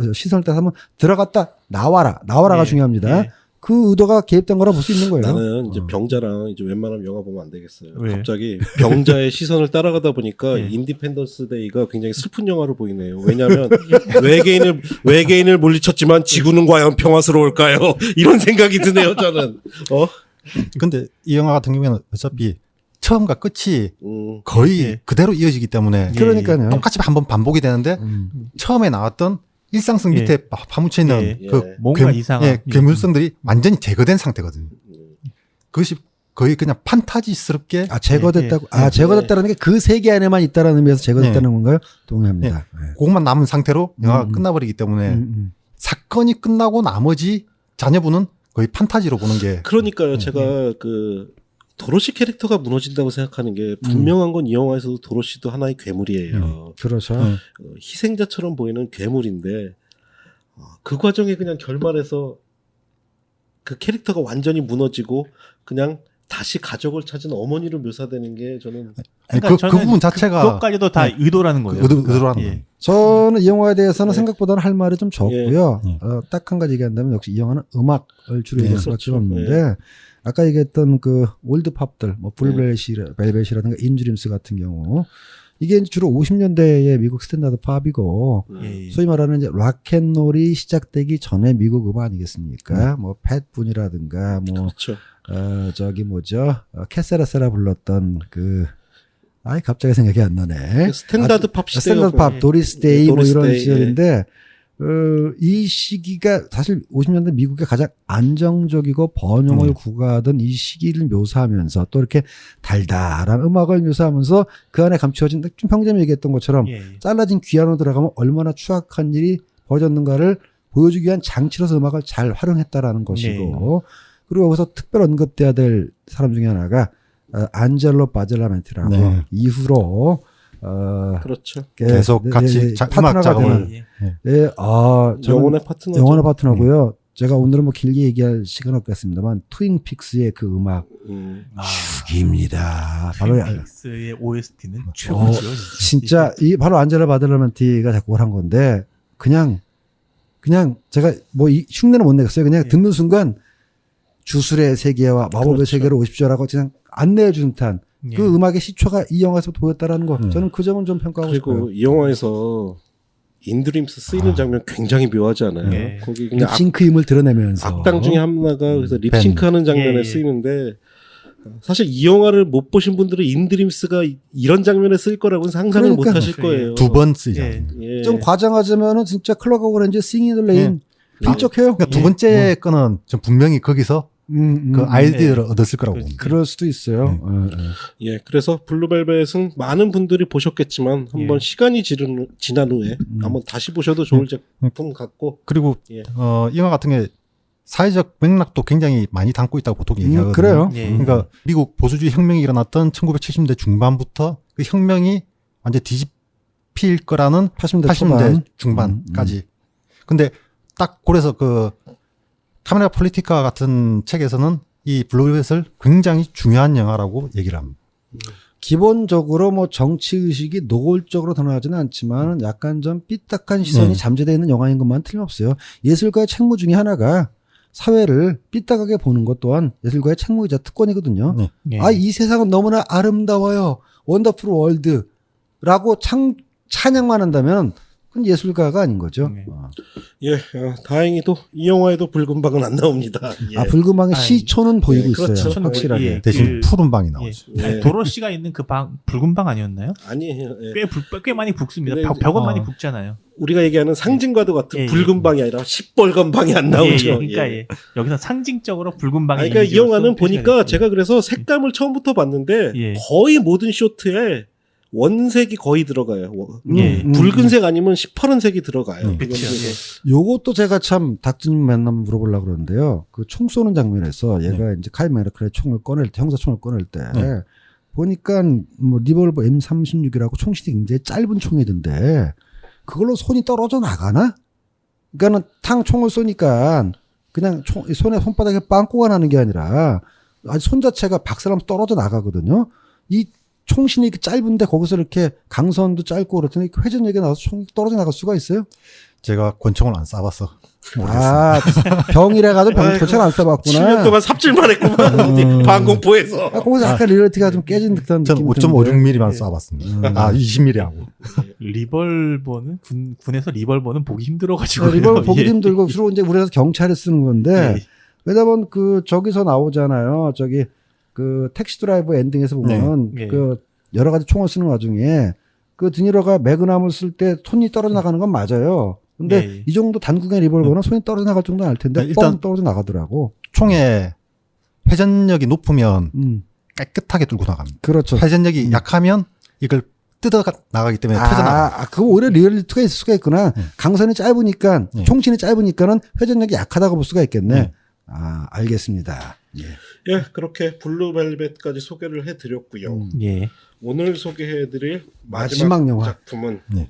한번 들어갔다 나와라가 예, 중요합니다. 예. 그 의도가 개입된 거라 볼 수 있는 거예요. 나는 이제 병자랑 이제 웬만하면 영화 보면 안 되겠어요. 왜? 갑자기 병자의 시선을 따라가다 보니까 예. 인디펜던스 데이가 굉장히 슬픈 영화로 보이네요. 왜냐하면 외계인을 물리쳤지만 지구는 과연 평화스러울까요? 이런 생각이 드네요. 저는. 근데 이 영화 같은 경우에는 어차피 처음과 끝이 거의 예. 그대로 이어지기 때문에 예. 그러니까요. 똑같이 한번 반복이 되는데 처음에 나왔던 일상성 밑에 파묻혀 있는 예. 그 뭔가 이상한 괴물성들이 완전히 제거된 상태거든요. 그것이 거의 그냥 판타지스럽게 제거됐다고. 예, 예. 제거됐다는 게 그 세계 안에만 있다라는 의미에서 제거됐다는 건가요? 동의합니다. 네. 그것만 남은 상태로 영화가 끝나버리기 때문에 사건이 끝나고 나머지 자녀분은 거의 판타지로 보는 게 그러니까요. 제가 그 도로시 캐릭터가 무너진다고 생각하는 게 분명한 건 이 영화에서도 도로시도 하나의 괴물이에요. 그렇죠. 희생자처럼 보이는 괴물인데 그 과정에 그냥 결말에서 그 캐릭터가 완전히 무너지고 그냥 다시 가족을 찾은 어머니로 묘사되는 게 저는 그 부분 자체가 그것까지도 다 의도라는 거예요. 의도라는 예. 거예요. 저는 이 영화에 대해서는 예. 생각보다는 할 말이 좀 적고요. 예. 딱 한 가지 얘기한다면 역시 이 영화는 음악을 주로 얘기할 수밖에 그렇죠. 없는데 아까 얘기했던 그 올드팝들, 뭐 벨벳이라든가 인드림스 같은 경우 이게 이제 주로 50년대의 미국 스탠다드 팝이고 예, 예. 소위 말하는 이제 락앤롤이 시작되기 전에 미국 음악 아니겠습니까? 뭐 팻분이라든가 뭐 그렇죠. 저기 뭐죠? 캐세라세라 불렀던 그 갑자기 생각이 안 나네. 스탠다드 팝 시대가 스탠다드 팝, 도리스 데이 뭐 도리스 이런 데이, 시절인데 이 시기가 사실 50년대 미국의 가장 안정적이고 번영을 구가하던 이 시기를 묘사하면서 또 이렇게 달달한 음악을 묘사하면서 그 안에 감추어진 좀 평점이 얘기했던 것처럼 예, 예. 잘라진 귀환으로 들어가면 얼마나 추악한 일이 벌어졌는가를 보여주기 위한 장치로서 음악을 잘 활용했다라는 것이고 그리고 여기서 특별 언급돼야 될 사람 중에 하나가 안젤로 바젤라멘티라고 네. 이후로 그렇죠. 계속 같이 음악 파트너가 작업을 되는 예. 저는 영혼의 파트너죠. 영원의 파트너고요. 제가 오늘은 뭐 길게 얘기할 시간 없겠습니다만 트윈픽스의 그 음악 죽입니다. 바로 트윈픽스의 OST는 최고죠. 진짜 이 바로 안젤라 바델라멘티가 작곡을 한 건데 그냥 제가 뭐 이 흉내는 못 내겠어요. 그냥 듣는 순간 주술의 세계와 마법의 그렇죠. 세계로 오십시오라고 그냥 안내해 준 듯한 예. 그 음악의 시초가 이 영화에서 보였다라는 거. 저는 그 점은 좀 평가하고 그리고 싶어요. 이 영화에서 인드림스 쓰이는 장면 굉장히 묘하지 않아요? 네. 거기 그냥 립싱크 힘을 드러내면서 악당 중에 하나가 그래서 립싱크하는 장면에 예. 쓰이는데 사실 이 영화를 못 보신 분들은 인드림스가 이런 장면에 쓰일 거라고는 상상을 못 그러니까요. 하실 거예요. 두 번 쓰이죠. 예. 예. 좀 과장하자면은 진짜 클럭 오브 렌즈 싱인 더 레인 필적해요. 그러니까 두 번째 거는 전 분명히 거기서 그 아이디어를 얻었을 거라고 봅니다. 그럴 수도 있어요. 예, 그래서 블루벨벳은 많은 분들이 보셨겠지만 한번 시간이 지난 후에 한번 다시 보셔도 좋을 제품 같고 그리고 예. 이 영화 같은 게 사회적 맥락도 굉장히 많이 담고 있다고 보통 얘기하거든요. 그래요. 예. 그러니까 미국 보수주의 혁명이 일어났던 1970년대 중반부터 그 혁명이 완전 뒤집힐 거라는 80년대 중반까지. 근데 딱 그래서 그 카메라 폴리티카 같은 책에서는 이 블루벨벳을 굉장히 중요한 영화라고 얘기를 합니다. 기본적으로 뭐 정치 의식이 노골적으로 드러나지는 않지만 약간 좀 삐딱한 시선이 잠재되어 있는 영화인 것만 틀림없어요. 예술가의 책무 중에 하나가 사회를 삐딱하게 보는 것 또한 예술가의 책무이자 특권이거든요. 예. 이 세상은 너무나 아름다워요. 원더풀 월드라고 찬양만 한다면 그건 예술가가 아닌 거죠. 네. 예, 다행히도 이 영화에도 붉은 방은 안 나옵니다. 예. 아 붉은 방의 아니, 시초는 보이고 예, 그렇죠. 있어요. 확실하게. 예. 대신 그- 푸른 방이 예. 나오죠. 예. 아니, 도로시가 있는 그 방 붉은 방 아니었나요? 아니에요. 예. 꽤 많이 붉습니다. 근데 벽은 어. 많이 붉잖아요. 우리가 얘기하는 상징과도 같은 예, 예. 붉은 방이 아니라 시뻘건 방이 안 나오죠. 예, 그러니까 예. 예. 여기서 상징적으로 붉은 방이 아니, 그러니까 이 이미지로 영화는 쏙 표시가 보니까 됐어요. 제가 그래서 색감을 처음부터 봤는데 예. 거의 모든 쇼트에 원색이 거의 들어가요. 예. 붉은색 아니면 시퍼런색이 들어가요. 그렇죠. 이건 요것도 제가 참 닥터님 맨날 물어보려고 그러는데요. 그 총 쏘는 장면에서 얘가 이제 카일 메르클의 총을 꺼낼 때, 형사총을 꺼낼 때 보니까 뭐 리볼버 M36이라고 총신이 굉장히 짧은 총이던데 그걸로 손이 떨어져 나가나? 그러니까는 총을 쏘니까 그냥 손에 손바닥에 빵꾸가 나는 게 아니라 아주 손 자체가 박살나면서 떨어져 나가거든요. 이 총신이 이렇게 짧은데 거기서 이렇게 강선도 짧고 그렇더니 회전력이 나와서 총이 떨어져 나갈 수가 있어요? 제가 권총을 안 쏴봤어. 아, 병이라 가도 병 도착 안 7년 써봤구나. 동안 삽질만 했구만. 어디 방공포에서. 아, 거기서 약간 리얼티가 좀 깨진 듯한 저는 느낌이 5.56mm만 예. 쏴봤습니다. 아, 20mm 하고. 리벌버는 군에서 리벌버는 보기 힘들어가지고 리벌 보기 힘들고 주로 이제 우리가 경찰에 쓰는 건데 예. 왜냐면 그 저기서 나오잖아요. 저기 그 택시 드라이브 엔딩에서 보면 네. 그 여러 가지 총을 쓰는 와중에 그 드니로가 매그넘을 쓸 때 손이 떨어져 나가는 건 맞아요. 근데 예. 이 정도 단국의 리볼버는 손이 떨어져 나갈 정도는 알 텐데 일단 뻥 떨어져 나가더라고. 총의 회전력이 높으면 깨끗하게 뚫고 나갑니다. 그렇죠. 회전력이 약하면 이걸 뜯어 나가기 때문에 터져나가. 그거 오히려 리얼리티가 있을 수가 있구나. 강선이 짧으니까, 총신이 짧으니까는 회전력이 약하다고 볼 수가 있겠네. 아, 알겠습니다. 예. 예, 그렇게 블루벨벳까지 소개를 해드렸고요. 예. 오늘 소개해드릴 마지막 마지막 영화. 작품은 네.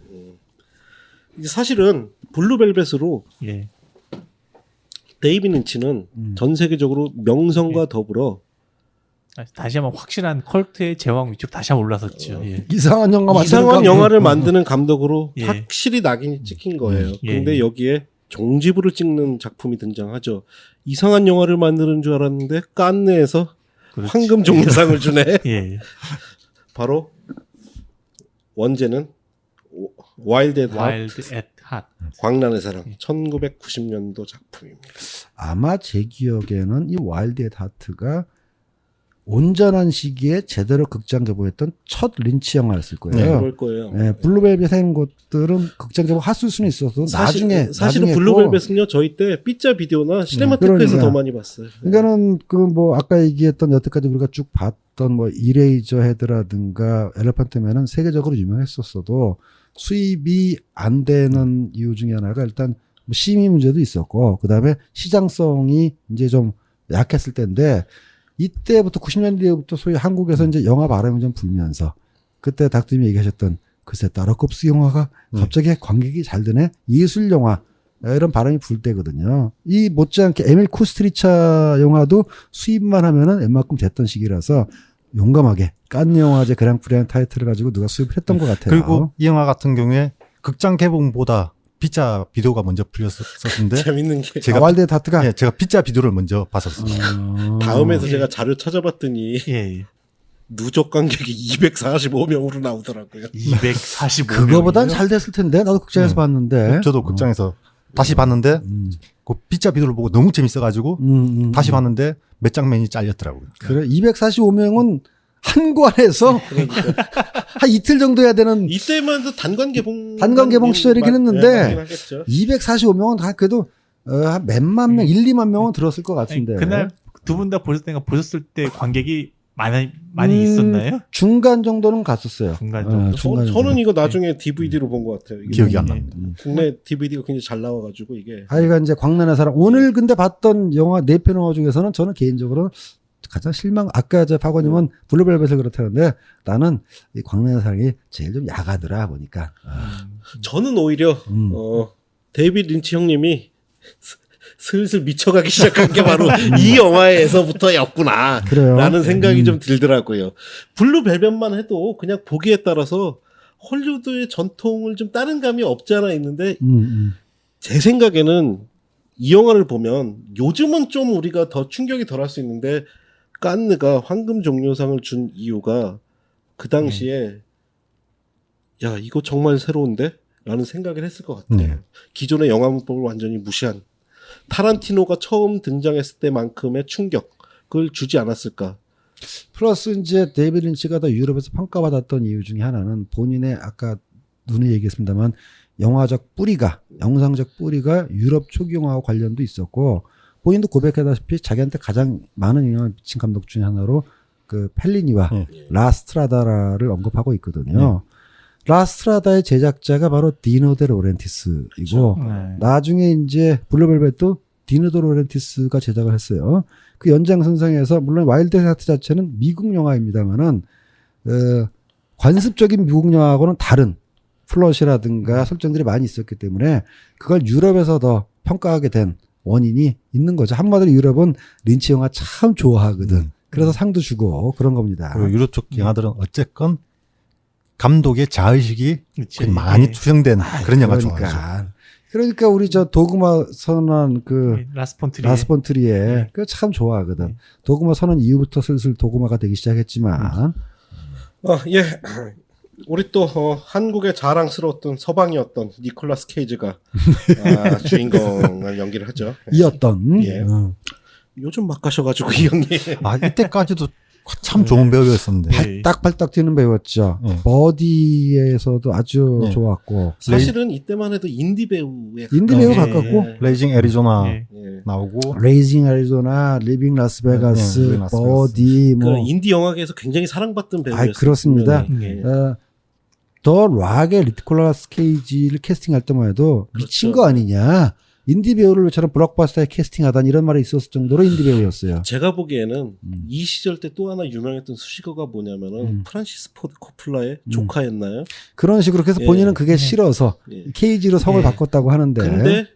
이제 사실은 블루벨벳으로 예. 데이비 린치는 전 세계적으로 명성과 더불어 다시 한번 확실한 컬트의 제왕 위쪽 다시 한번 올라섰죠. 예. 이상한 영화 만드는 이상한 감독. 영화를 만드는 감독으로 예. 확실히 낙인이 찍힌 거예요. 예. 근데 여기에 종지부를 찍는 작품이 등장하죠. 이상한 영화를 만드는 줄 알았는데 깐느에서 그렇지. 황금 종려상을 주네. 예. 바로 원제는 와일드 앳 핫, 와일드 앳 핫. 광란의 사랑 1990년도 작품입니다. 아마 제 기억에는 이 와일드 앳 하트가 온전한 시기에 제대로 극장 개봉했던 첫 린치 영화였을 거예요. 그럴 거예요. 네, 블루벨벳 한 것들은 극장 개봉 했을 수는 있어도 나중에 사실은 나중에 블루벨벳은요 저희 때 삐짜 비디오나 시네마테크에서 그러니까. 더 많이 봤어요. 그러니까는 그 뭐 아까 얘기했던 여태까지 우리가 쭉 봤던 뭐 이레이저 헤드라든가 엘레판트맨은 세계적으로 유명했었어도 수입이 안 되는 이유 중에 하나가 일단 뭐 심의 문제도 있었고 그다음에 시장성이 이제 좀 약했을 때인데 이때부터 90년대부터 소위 한국에서 이제 영화 바람이 좀 불면서 그때 닥터님이 얘기하셨던 글쎄 따로급스 영화가 갑자기 관객이 잘 되네 예술 영화 이런 바람이 불 때거든요. 이 못지않게 에밀 쿠스트리차 영화도 수입만 하면은 웬만큼 됐던 시기라서 용감하게 칸 영화제 그랑프리한 타이틀을 가지고 누가 수입을 했던 것 같아요. 그리고 이 영화 같은 경우에 극장 개봉보다 피자 비디오가 먼저 풀렸었는데 재밌는 게 제가 와일드 다트가 예, 제가 피자 비디오를 먼저 봤었어요. 다음에서 예. 제가 자료 찾아봤더니 예. 누적 관객이 245명으로 나오더라고요. 245. 그거보단 잘 됐을 텐데 나도 극장에서 봤는데 저도 극장에서 다시 봤는데 그 피자 비디오를 보고 너무 재밌어가지고 다시 봤는데 몇 장면이 잘렸더라고요. 그래 245명은 한 관에서 한 이틀 정도 해야 되는 이때만 해도 단관 개봉 시절이긴 했는데 하겠죠. 245명은 다 그래도 한 몇만 명, 1, 2만 명은 들었을 것 같은데. 그날 두 분 다 보셨을 때 관객이 많이 있었나요? 중간 정도는 갔었어요. 중간 정도? 중간 저는 정도. 이거 나중에 DVD로 본 것 같아요. 이게 기억이 안 납니다. 국내 DVD가 굉장히 잘 나와가지고 이게 아이가 이제 광란의 사랑. 오늘 근데 봤던 영화 4편 영화 중에서는 저는 개인적으로 가장 아까 저 박원님은 블루벨벳을 그렇다는데 나는 이 광란의 사랑이 제일 좀 야가더라 보니까. 저는 오히려 데이빗 린치 형님이 슬슬 미쳐가기 시작한 게 바로 이 영화에서부터였구나 그래요. 라는 생각이 좀 들더라고요. 블루벨벳만 해도 그냥 보기에 따라서 헐리우드의 전통을 좀 따른 감이 없지 않아 있는데 제 생각에는 이 영화를 보면 요즘은 좀 우리가 더 충격이 덜 할 수 있는데 깐느가 황금 종려상을 준 이유가 그 당시에 야 이거 정말 새로운데? 라는 생각을 했을 것 같아요. 네. 기존의 영화 문법을 완전히 무시한 타란티노가 처음 등장했을 때만큼의 충격을 주지 않았을까. 플러스 이제 데이비드 린치가 더 유럽에서 평가받았던 이유 중에 하나는 본인의 아까 눈에 얘기했습니다만 영화적 뿌리가 영상적 뿌리가 유럽 초기 영화와 관련도 있었고 본인도 고백하다시피 자기한테 가장 많은 영향을 미친 감독 중에 하나로 그 펠리니와 라스트라다를 언급하고 있거든요. 라스트라다의 제작자가 바로 디노 데 로렌티스이고 네. 나중에 이제 블루벨벳도 디노 데 로렌티스가 제작을 했어요. 그 연장선상에서 물론 와일드 하트 자체는 미국 영화입니다만은 관습적인 미국 영화하고는 다른 플롯이라든가 설정들이 많이 있었기 때문에 그걸 유럽에서 더 평가하게 된 원인이 있는 거죠. 한마디로 유럽은 린치 영화 참 좋아하거든. 그래서 상도 주고 그런 겁니다. 그리고 유럽 쪽 영화들은 어쨌건 감독의 자의식이 그치. 많이 투영된 그런 영화 그러니까. 좋아하죠. 그러니까 우리 저 도그마 선언 그 라스폰트리. 라스폰트리에 그 참 좋아하거든. 도그마 선언 이후부터 슬슬 도그마가 되기 시작했지만 예. 우리 또 한국의 자랑스러웠던 서방이었던 니콜라스 케이지가 주인공을 연기를 하죠. 이었던 예. 요즘 막 가셔가지고 이 형님. 아, 이때까지도 참 좋은 배우였었는데. 팔딱팔딱 뛰는 배우였죠. 네. 버디에서도 아주 네. 좋았고 사실은 이때만 해도 인디 배우에 인디 배우 예. 가깝고 레이징 애리조나 예. 예. 나오고 레이징 애리조나, 리빙 라스베가스, 네, 리빙 라스베가스. 버디 그 뭐 인디 영화계에서 굉장히 사랑받던 배우였어요. 그렇습니다. 네. 더 락의 니콜라스 케이지를 캐스팅할 때만 해도 미친 그렇죠. 거 아니냐. 인디 배우를 저런 블록버스터에 캐스팅하다니 이런 말이 있었을 정도로 인디 배우였어요. 제가 보기에는 이 시절 때 또 하나 유명했던 수식어가 뭐냐면은 프란시스 포드 코플라의 조카였나요? 그런 식으로 해서 예. 본인은 그게 싫어서 예. 케이지로 성을 예. 바꿨다고 하는데 근데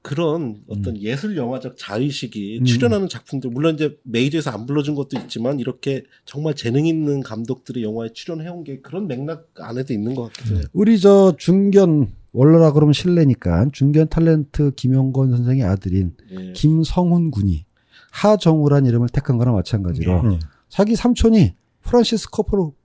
그런 어떤 예술 영화적 자의식이 출연하는 작품들 물론 이제 메이저에서 안 불러준 것도 있지만 이렇게 정말 재능 있는 감독들이 영화에 출연해온 게 그런 맥락 안에도 있는 것 같기도 해요. 우리 저 중견 원로라 그러면 실례니까 중견 탤런트 김용건 선생의 아들인 예. 김성훈 군이 하정우란 이름을 택한 거나 마찬가지로 네. 자기 삼촌이 프란시스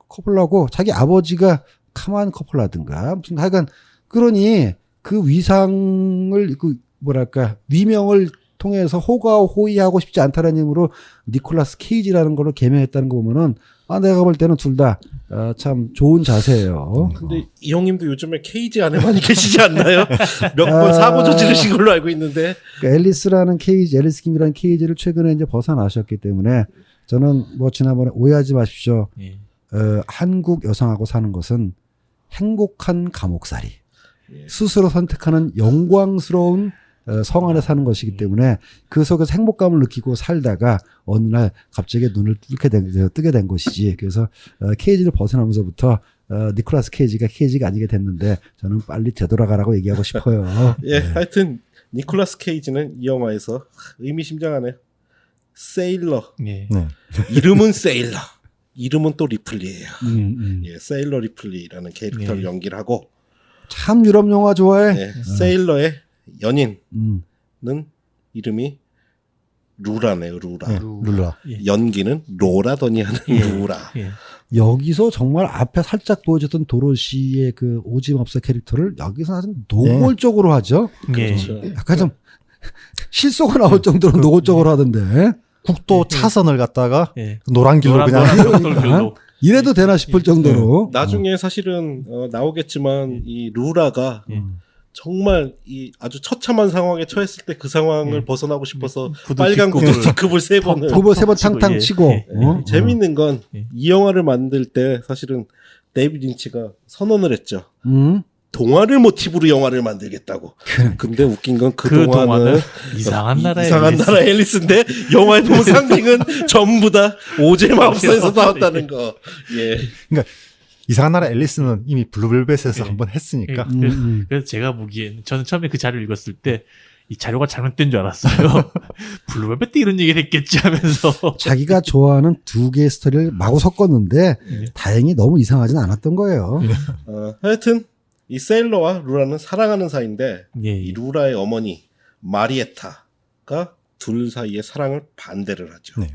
코플라고 자기 아버지가 카만 코플라든가 무슨 하여간 그러니 그 위상을 그 뭐랄까 위명을 통해서 호가호위하고 싶지 않다는 이름으로 니콜라스 케이지라는 걸로 개명했다는 거 보면은 내가 볼 때는 둘 다 참 좋은 자세예요. 근데 이 형님도 요즘에 케이지 안에 많이 계시지 않나요? 몇 번 사고 저지르신 걸로 알고 있는데. 그러니까 앨리스라는 케이지, 앨리스 김이라는 케이지를 최근에 이제 벗어나셨기 때문에 저는 뭐 지난번에 오해하지 마십시오. 예. 한국 여성하고 사는 것은 행복한 감옥살이. 예. 스스로 선택하는 영광스러운 성 안에 사는 것이기 때문에 그 속에서 행복감을 느끼고 살다가 어느 날 갑자기 눈을 뜨게 된 것이지. 그래서 케이지를 벗어나면서부터 니콜라스 케이지가 아니게 됐는데 저는 빨리 되돌아가라고 얘기하고 싶어요. 예, 하여튼 니콜라스 케이지는 이 영화에서 의미심장하네요. 세일러. 예. 네. 이름은 세일러. 이름은 또 리플리예요. 음. 예, 세일러 리플리라는 캐릭터를 예. 연기를 하고 참 유럽 영화 좋아해. 예, 세일러의 연인은 음. 이름이 루라네요. 루라. 네. 룰라. 예. 연기는 로라더니 하는 루라. 예. 여기서 정말 앞에 살짝 보여줬던 도로시의 그 오지멉사 캐릭터를 여기서 아주 노골적으로 하죠. 예. 그렇죠. 약간 좀 실소가 나올 정도로 노골적으로 하던데 국도 차선을 갖다가 예. 노란 길로 그냥 길로. 이래도 되나 싶을 정도로 나중에 사실은 나오겠지만 이 루라가 예. 정말 이 아주 처참한 상황에 처했을 때 그 상황을 예. 벗어나고 싶어서 구두 빨간 구두 뒷굽을 뒷급을 세 번을 두번 세 번 치고, 탕탕 예. 치고 예. 재밌는 건 예. 이 영화를 만들 때 사실은 데이비드 린치가 선언을 했죠. 동화를 모티브로 영화를 만들겠다고. 근데 웃긴 건 그 동화는 동화는 이상한 나라의 이상한 앨리스. 나라 앨리스인데 영화에 보면 상징은 전부 다 오제 마법사에서 나왔다는 거. 예. 이상한 나라 앨리스는 이미 블루벨벳에서 예. 한번 했으니까. 그래서 제가 보기엔 저는 처음에 그 자료를 읽었을 때 이 자료가 잘못된 줄 알았어요. 블루벨벳 때 이런 얘기를 했겠지 하면서. 자기가 좋아하는 두 개의 스토리를 마구 섞었는데 예. 다행히 너무 이상하진 않았던 거예요. 하여튼 이 세일러와 루라는 사랑하는 사이인데 예. 이 루라의 어머니 마리에타가 둘 사이의 사랑을 반대를 하죠. 네.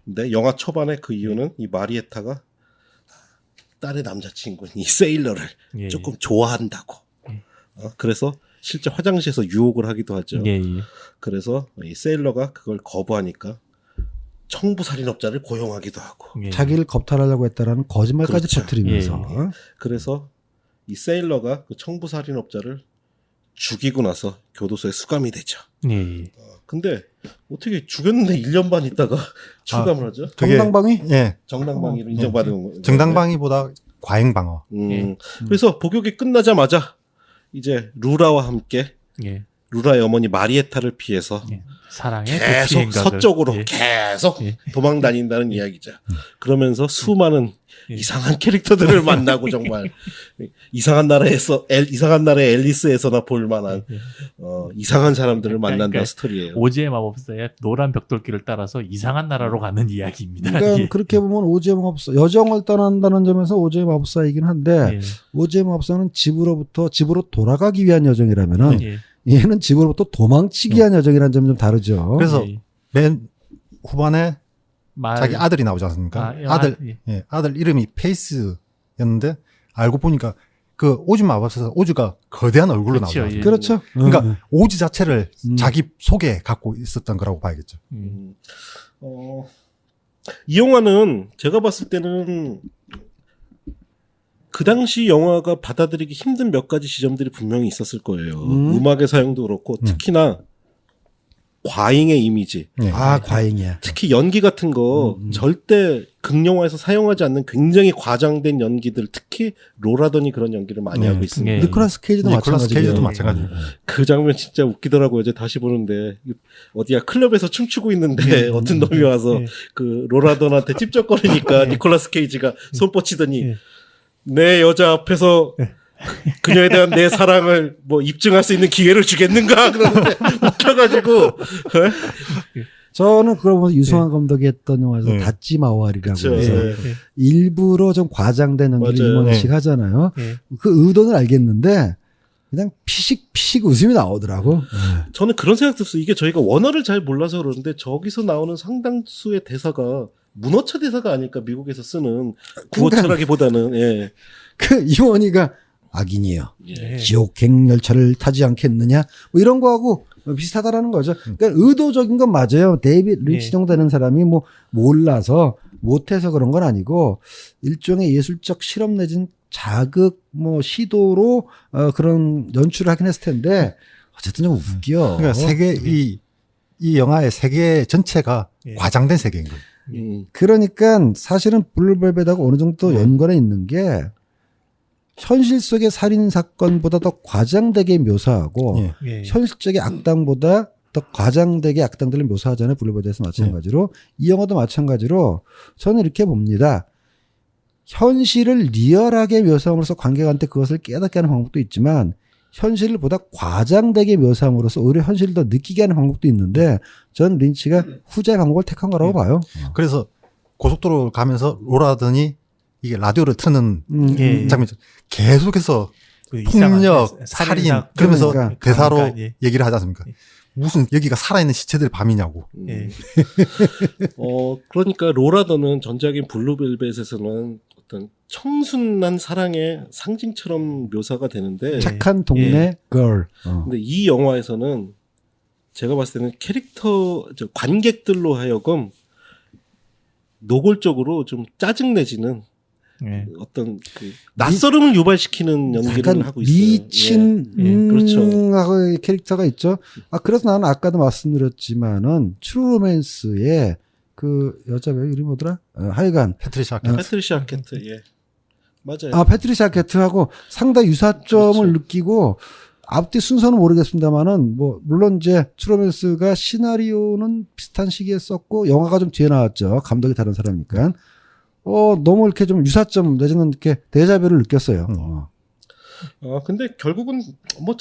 근데 영화 초반에 그 이유는 이 마리에타가 딸의 남자친구인 이 세일러를 예. 조금 좋아한다고. 그래서 실제 화장실에서 유혹을 하기도 하죠. 예, 예. 그래서 이 세일러가 그걸 거부하니까 청부 살인업자를 고용하기도 하고. 예. 자기를 겁탈하려고 했다라는 거짓말까지 그렇죠. 퍼뜨리면서 예, 그래서 이 세일러가 그 청부 살인업자를 죽이고 나서 교도소에 수감이 되죠. 예, 예. 근데 어떻게 죽였는데 1년 반 있다가 출감을 하죠? 그게- 정당방위? 예. 정당방위로 인정받은 거예요. 정당방위보다 과잉방어. 예. 그래서 복역이 끝나자마자 이제 루라와 함께 예. 루라의 어머니 마리에타를 피해서 예. 사랑의 계속 도피 행각을. 서쪽으로 예. 계속 예. 도망 다닌다는 이야기죠. 그러면서 수많은 예. 이상한 캐릭터들을 만나고 정말 이상한 나라의 앨리스에서나 볼 만한 예. 이상한 사람들을 그러니까 만난다는 스토리예요. 오즈의 마법사의 노란 벽돌길을 따라서 이상한 나라로 가는 이야기입니다. 그러니까 예. 그렇게 보면 오즈의 마법사 여정을 떠난다는 점에서 오즈의 마법사이긴 한데 예. 오즈의 마법사는 집으로 돌아가기 위한 여정이라면은 예. 얘는 집으로부터 도망치기 위한 여정이라는 점이 좀 다르죠. 그래서 예. 맨 후반에 말- 자기 아들이 나오지 않습니까? 아들 예. 아들 이름이 페이스였는데 알고 보니까 그 오즈 마법사에서 오즈가 거대한 얼굴로 그렇죠, 나오죠. 예. 그렇죠. 그러니까 오즈 자체를 음. 자기 속에 갖고 있었던 거라고 봐야겠죠. 음. 이 영화는 제가 봤을 때는 그 당시 영화가 받아들이기 힘든 몇 가지 지점들이 분명히 있었을 거예요. 음악의 사용도 그렇고 특히나 과잉의 이미지, 예. 아 과잉이야. 특히 연기 같은 거 절대 극영화에서 사용하지 않는 굉장히 과장된 연기들, 특히 로라더니 그런 연기를 많이 네, 하고 있습니다. 예. 니콜라스 케이지도 니콜라스 마찬가지예요. 케이지도 마찬가지예요. 그 장면 진짜 웃기더라고요. 이제 다시 보는데 어디야 클럽에서 춤추고 있는데 어떤 놈이 와서 예. 그 로라던한테 찝쩍거리니까 니콜라스 케이지가 손 뻗치더니 예. 내 여자 앞에서 그녀에 대한 내 사랑을 뭐 입증할 수 있는 기회를 주겠는가 그러는데 웃겨가지고 저는 그걸 보면서 유승환 감독이 했던 영화에서 네. 닷지 마왈이라고 그쵸, 해서 예. 일부러 좀 과장된 연기를 맞아요. 이모니씩 하잖아요. 예. 그 의도는 알겠는데 그냥 피식 웃음이 나오더라고. 저는 그런 생각 들었어요. 이게 저희가 원어를 잘 몰라서 그러는데 저기서 나오는 상당수의 대사가 문어차 대사가 아닐까 미국에서 쓰는 구어차라기보다는 예. 그 이모니가 악인이요. 예. 지옥행 열차를 타지 않겠느냐? 뭐 이런 거하고 비슷하다라는 거죠. 그러니까 의도적인 건 맞아요. 데이빗 린치 예. 정도 되는 사람이 뭐 몰라서 못해서 그런 건 아니고 일종의 예술적 실험 내진 자극 뭐 시도로 그런 연출을 하긴 했을 텐데 어쨌든 좀 웃겨. 그러니까 세계 이 영화의 세계 전체가 예. 과장된 세계인 거예요. 그러니까 사실은 블루벨벳하고 어느 정도 연관이 있는 게 현실 속의 살인 사건보다 더 과장되게 묘사하고 예. 예. 현실적인 악당보다 더 과장되게 악당들을 묘사하잖아요. 블루벨벳에서 마찬가지로 이 영화도 마찬가지로 저는 이렇게 봅니다. 현실을 리얼하게 묘사함으로써 관객한테 그것을 깨닫게 하는 방법도 있지만 현실을 보다 과장되게 묘사함으로써 오히려 현실을 더 느끼게 하는 방법도 있는데 전 린치가 후자의 방법을 택한 거라고 봐요. 그래서 고속도로 가면서 로라더니 이게 라디오를 트는 예. 장면 계속해서 그 이상한 폭력, 살인 살인사- 그러면서 그러니까. 대사로 그러니까, 예. 얘기를 하지 않습니까? 무슨 여기가 살아있는 시체들 밤이냐고. 예. 그러니까 로라더는 전작인 블루벨벳에서는 어떤 청순한 사랑의 상징처럼 묘사가 되는데 착한 동네 걸. 근데 이 영화에서는 제가 봤을 때는 관객들로 하여금 노골적으로 좀 짜증내지는 예. 어떤 그 낯설음을 유발시키는 연기를 약간 하고 있어요. 미친 예. 그렇죠. 하고의 캐릭터가 있죠. 그래서 나는 아까도 말씀드렸지만은 트루 로맨스의 그 여자 배우 이름이 뭐더라? 하여간 패트리샤 예. 패트리샤 아케트 예. 맞아요. 패트리샤 아케트하고 상당히 유사점을 그렇죠. 느끼고 앞뒤 순서는 모르겠습니다만은 뭐 물론 이제 트루 로맨스가 시나리오는 비슷한 시기에 썼고 영화가 좀 뒤에 나왔죠. 감독이 다른 사람이니까. 너무 이렇게 좀 유사점 내지는 이렇게 데자뷰를 느꼈어요. 근데 결국은 뭐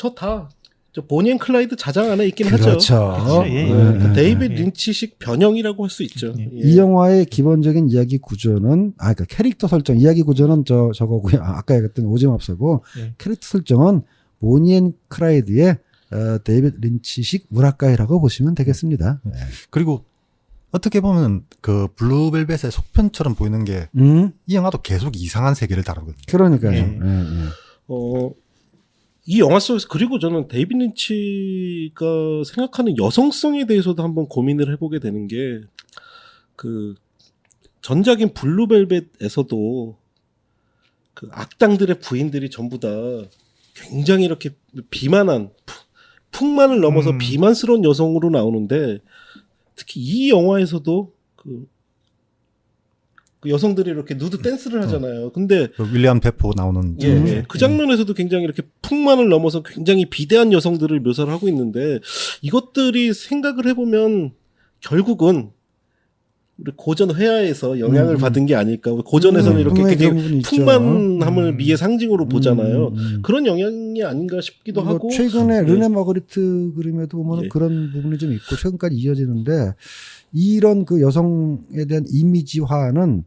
저 보니 앤 클라이드 자장 안에 있긴 그렇죠. 하죠. 예, 예. 그 데이빗 예. 린치식 변형이라고 할 수 있죠. 예. 예. 이 영화의 기본적인 이야기 구조는 그러니까 캐릭터 설정 이야기 구조는 저거고요. 아까 얘기했던 오즈맙사고 예. 캐릭터 설정은 보니 앤 클라이드의 데이빗 린치식 우라카이라고 보시면 되겠습니다. 그리고 어떻게 보면 그 블루벨벳의 속편처럼 보이는 게 이 영화도 계속 이상한 세계를 다루거든요. 그러니까요. 예. 예, 예. 이 영화 속에서 그리고 저는 데이비드 린치가 생각하는 여성성에 대해서도 한번 고민을 해보게 되는 게 그 전작인 블루벨벳에서도 그 악당들의 부인들이 전부 다 굉장히 이렇게 비만한 풍만을 넘어서 비만스러운 여성으로 나오는데 특히 이 영화에서도 그 여성들이 이렇게 누드 댄스를 하잖아요. 근데 그 윌리엄 데포 나오는 예, 그 장면에서도 굉장히 이렇게 풍만을 넘어서 굉장히 비대한 여성들을 묘사를 하고 있는데 이것들이 생각을 해보면 결국은 우리 고전 회화에서 영향을 받은 게 아닐까. 고전에서는 이렇게 굉장히 풍만함을 미의 상징으로 보잖아요. 그런 영향이 아닌가 싶기도 뭐 하고. 최근에 르네 마그리트 그림에도 보면 예. 그런 부분이 좀 있고 최근까지 이어지는데 이런 그 여성에 대한 이미지화는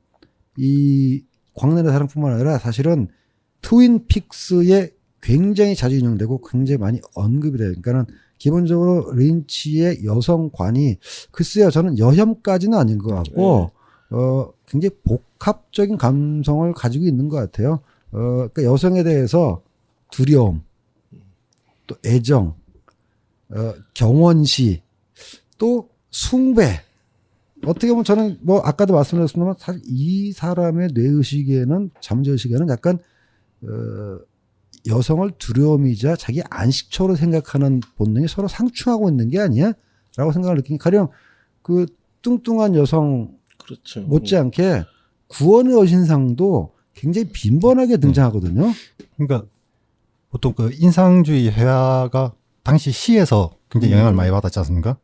이 광란의 사랑뿐만 아니라 사실은 트윈 픽스에 굉장히 자주 인용되고 굉장히 많이 언급이 돼요. 그러니까는 기본적으로 린치의 여성관이 글쎄요 저는 여혐까지는 아닌 것 같고 굉장히 복합적인 감성을 가지고 있는 것 같아요. 그러니까 여성에 대해서 두려움, 또 애정, 경원시, 또 숭배. 어떻게 보면 저는 뭐 아까도 말씀드렸습니다만 사실 이 사람의 뇌의식에는 잠재의식에는 약간 여성을 두려움이자 자기 안식처로 생각하는 본능이 서로 상충하고 있는 게 아니야? 라고 생각을 느끼니 가령 그 뚱뚱한 여성 그렇죠. 못지않게 구원의 여신상도 굉장히 빈번하게 등장하거든요. 그러니까 보통 그 인상주의 회화가 당시 시에서 굉장히 영향을 많이 받았지 않습니까?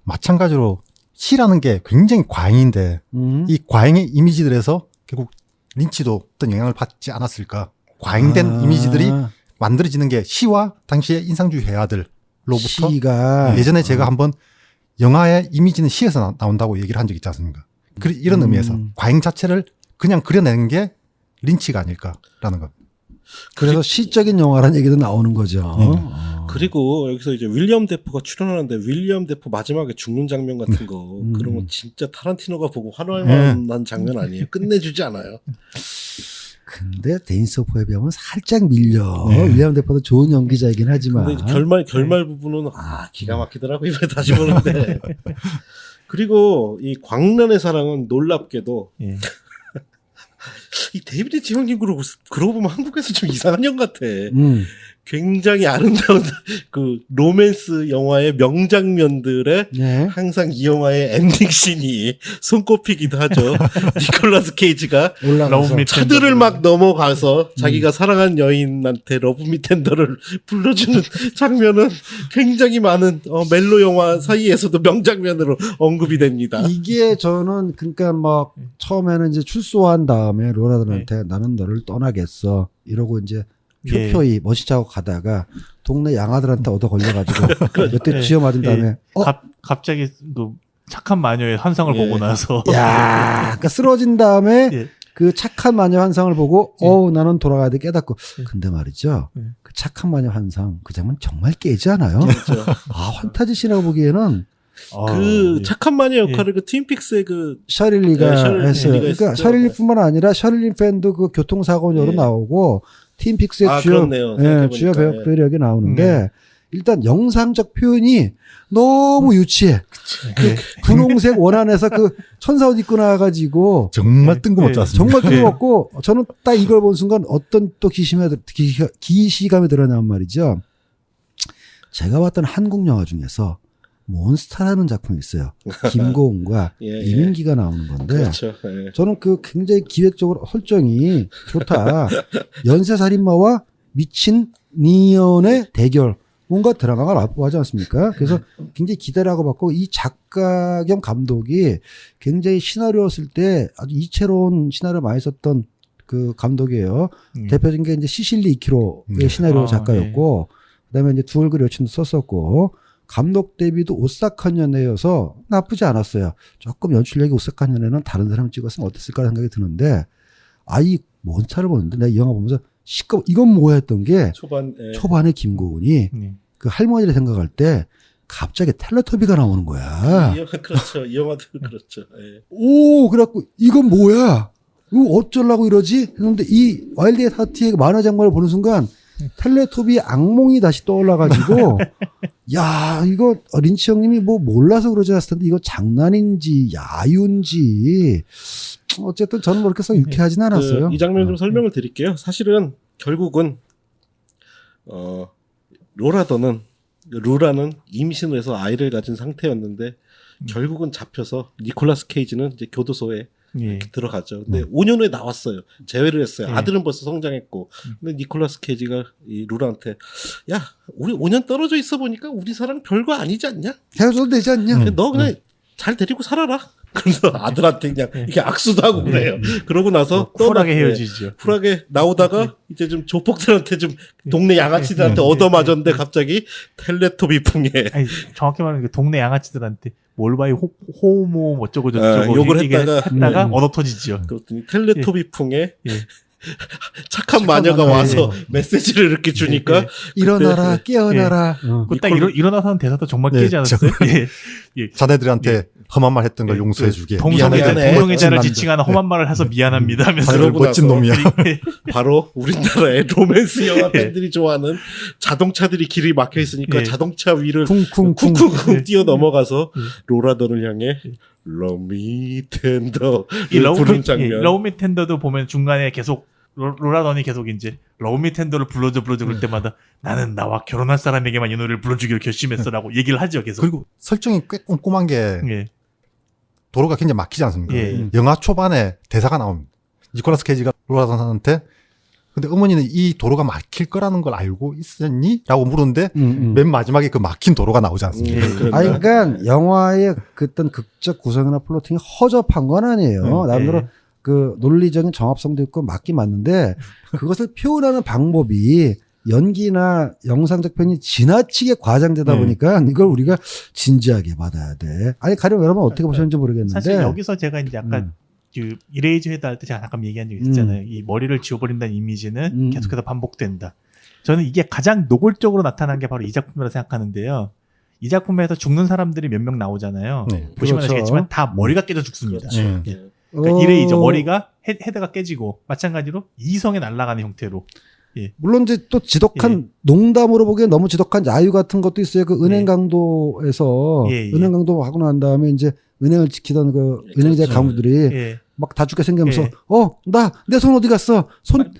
마찬가지로 시라는 게 굉장히 과잉인데 이 과잉의 이미지들에서 결국 린치도 어떤 영향을 받지 않았을까? 과잉된 이미지들이 만들어지는 게 시와 당시의 인상주의 회화들로부터 시가 예전에 제가 한번 영화의 이미지는 시에서 나온다고 얘기를 한 적이 있지 않습니까? 이런 의미에서 과잉 자체를 그냥 그려내는 게 린치가 아닐까라는 것. 그래서 시적인 영화라는 얘기도 나오는 거죠. 그리고 여기서 이제 윌리엄 데포가 출연하는데 윌리엄 데포 마지막에 죽는 장면 같은 거 그런 거 진짜 타란티노가 보고 환호할 만한 장면 아니에요. 끝내주지 않아요. 근데 데인스 오프에 비하면 살짝 밀려. 윌리엄 데포도 좋은 연기자이긴 하지만. 근데 결말 부분은 기가 막히더라고 이번에 다시 보는데. 그리고 이 광란의 사랑은 놀랍게도 예. 이 데이비드 지 형님 그러고 보면 한국에서 좀 이상한 형 같아. 굉장히 아름다운 그 로맨스 영화의 명장면들에 네. 항상 이 영화의 엔딩씬이 손꼽히기도 하죠. 니콜라스 케이지가 올라가서 차들을 막 넘어가서 자기가 사랑한 여인한테 러브 미 텐더를 불러주는 장면은 굉장히 많은 멜로 영화 사이에서도 명장면으로 언급이 됩니다. 이게 저는 그러니까 막 처음에는 이제 출소한 다음에 로라들한테 나는 너를 떠나겠어 이러고 이제 표표히 멋있자고 가다가 동네 양아들한테 얻어 걸려가지고 몇 대 쥐어 맞은 다음에 갑자기 그 착한 마녀의 환상을 보고 나서 야, 그러니까 쓰러진 다음에 예. 그 착한 마녀 환상을 보고 나는 돌아가야 돼 깨닫고 근데 말이죠 그 착한 마녀 환상 그 장면 정말 깨지 않아요? 그렇죠. 환타지 씬이라고 보기에는 그 착한 마녀 역할을 그 트윈픽스의 그 셔릴리가 했어요. 그러니까 했었죠. 셔릴리뿐만 아니라 셔릴리 팬도 그 교통사고로 나오고 팀픽스의 주요 배역들이 여기 나오는데 일단 영상적 표현이 너무 유치해. 분홍색 원안에서 그 천사옷 입고 나와가지고 정말 뜬금없지 않습니까? 정말 뜬금없고 저는 딱 이걸 본 순간 어떤 또 기시감이 드러나는 말이죠. 제가 봤던 한국 영화 중에서 몬스타라는 작품이 있어요. 김고은과 이민기가 나오는 건데 그렇죠. 저는 그 굉장히 기획적으로 설정이 좋다. 연쇄살인마와 미친 니언의 대결. 뭔가 드라마가 라포하지 않습니까? 그래서 굉장히 기대를 하고 봤고 이 작가 겸 감독이 굉장히 시나리오 쓸 때 아주 이채로운 시나리오 많이 썼던 그 감독이에요. 대표적인 게 이제 시실리 이키로의 시나리오 작가였고 그다음에 이제 두얼그 여친도 썼었고 감독 데뷔도 오싹한 연애여서 나쁘지 않았어요. 조금 연출력이 오싹한 연애는 다른 사람이 찍었으면 어땠을까 생각이 드는데 이 몬스타를 보는데 내가 이 영화 보면서 이건 뭐야 했던 게 초반에 김고은이 그 할머니를 생각할 때 갑자기 텔레토비가 나오는 거야. 그렇죠. 이 영화도 그렇죠. 오 그래갖고 이건 뭐야? 이거 어쩌려고 이러지? 했는데 이 와일드 앳 하트의 만화 장면을 보는 순간 텔레토비 악몽이 다시 떠올라가지고 야 이거 린치 형님이 뭐 몰라서 그러지 않았을 텐데 이거 장난인지 야유인지 어쨌든 저는 그렇게 썩 유쾌하진 않았어요. 이 장면 좀 설명을 드릴게요. 사실은 결국은 루라는 임신을 해서 아이를 가진 상태였는데 결국은 잡혀서 니콜라스 케이지는 이제 교도소에 예. 들어가죠. 근데 5년 후에 나왔어요. 재회를 했어요. 예. 아들은 벌써 성장했고. 근데 니콜라스 케이지가 이 루라한테 야, 우리 5년 떨어져 있어 보니까 우리 사랑 별거 아니지 않냐? 헤어져도 되지 않냐? 너 그냥 잘 데리고 살아라. 그래서 아들한테 그냥 이렇게 악수도 하고 그래요. 그러고 나서 쿨하게 헤어지죠. 쿨하게 나오다가 이제 좀 조폭들한테 좀 동네 양아치들한테 예. 얻어맞았는데 갑자기 텔레토비 풍에 아니, 정확히 말하면 그 동네 양아치들한테 몰바이 호모 어쩌고 저쩌고 욕을 얘기를 했다가 얻어 터지죠. 그랬더니 텔레토비 풍에 예. 착한 마녀가 마녀. 와서 예. 메시지를 이렇게 주니까 일어나라 깨어나라. 그딱 일어나서는 대사도 정말 예, 깨지 않았어요? 예. 자네들한테 험한 말 했던 걸 예. 용서해주게. 미안해. 동성애자를 지칭하는 험한 말을 해서 미안합니다 하면서 자네들 그러고 멋진 나서 놈이야. 바로 우리나라의 로맨스 영화 팬들이 좋아하는 자동차들이 길이 막혀 있으니까 예. 자동차 위를 쿵쿵쿵. 쿵쿵쿵 뛰어 넘어가서 예. 로라던을 향해 러미 텐더 이 부른 장면. 러브미 텐더도 보면 중간에 계속 로라던이 계속 이제 러브미 텐더를 불러줘 그럴 때마다 나는 나와 결혼할 사람에게만 이 노래를 불러주기로 결심했어라고 얘기를 하죠 계속. 그리고 설정이 꽤 꼼꼼한 게 예. 도로가 굉장히 막히지 않습니까? 예. 영화 초반에 대사가 나옵니다. 니콜라스 케이지가 로라던한테 근데 어머니는 이 도로가 막힐 거라는 걸 알고 있었니? 라고 물었는데 맨 마지막에 그 막힌 도로가 나오지 않습니까? 아니, 그러니까 영화의 그떤 극적 구성이나 플로팅이 허접한 건 아니에요. 나름대로 예. 그 논리적인 정합성도 있고 맞긴 맞는데 그것을 표현하는 방법이 연기나 영상적 표현이 지나치게 과장되다 보니까 이걸 우리가 진지하게 받아야 돼. 아니 가령 여러분 어떻게 보셨는지 모르겠는데 사실 여기서 제가 이제 약간 그 이레이즈 회다 할 때 제가 잠깐 얘기한 적이 있잖아요. 이 머리를 지워버린다는 이미지는 계속해서 반복된다. 저는 이게 가장 노골적으로 나타난 게 바로 이 작품이라고 생각하는데요. 이 작품에서 죽는 사람들이 몇 명 나오잖아요. 네. 보시면 그렇죠. 아시겠지만 다 머리가 깨져 죽습니다. 그렇죠. 예. 예. 그러니까 이레이저 머리가 헤드가 깨지고 마찬가지로 이성에 날아가는 형태로. 물론 이제 또 지독한 농담으로 보기엔 너무 지독한 야유 같은 것도 있어요. 그 은행 예. 강도에서 예, 예. 은행 강도 하고 난 다음에 이제 은행을 지키던 그 은행제 그렇죠. 간부들이 예. 막 다 죽게 생기면서 예. 나 내 손 어디 갔어?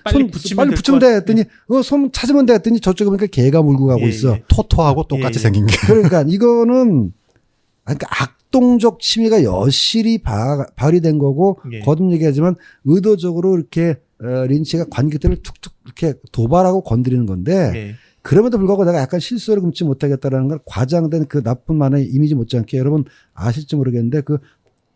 빨리 붙이면 빨리 될 붙이면 것 돼 했더니 손 찾으면 돼 했더니 저쪽에 보니까 개가 몰고 가고 예, 있어. 예. 토토하고 똑같이 예. 생긴 게. 그러니까 이거는 그러니까 악동적 취미가 여실히 발휘된 거고 예. 거듭 얘기하지만 의도적으로 이렇게 린치가 관객들을 툭툭 이렇게 도발하고 건드리는 건데 예. 그럼에도 불구하고 내가 약간 실수를 금치 못하겠다라는 걸 과장된 그 나쁜 만의 이미지 못지않게 여러분 아실지 모르겠는데 그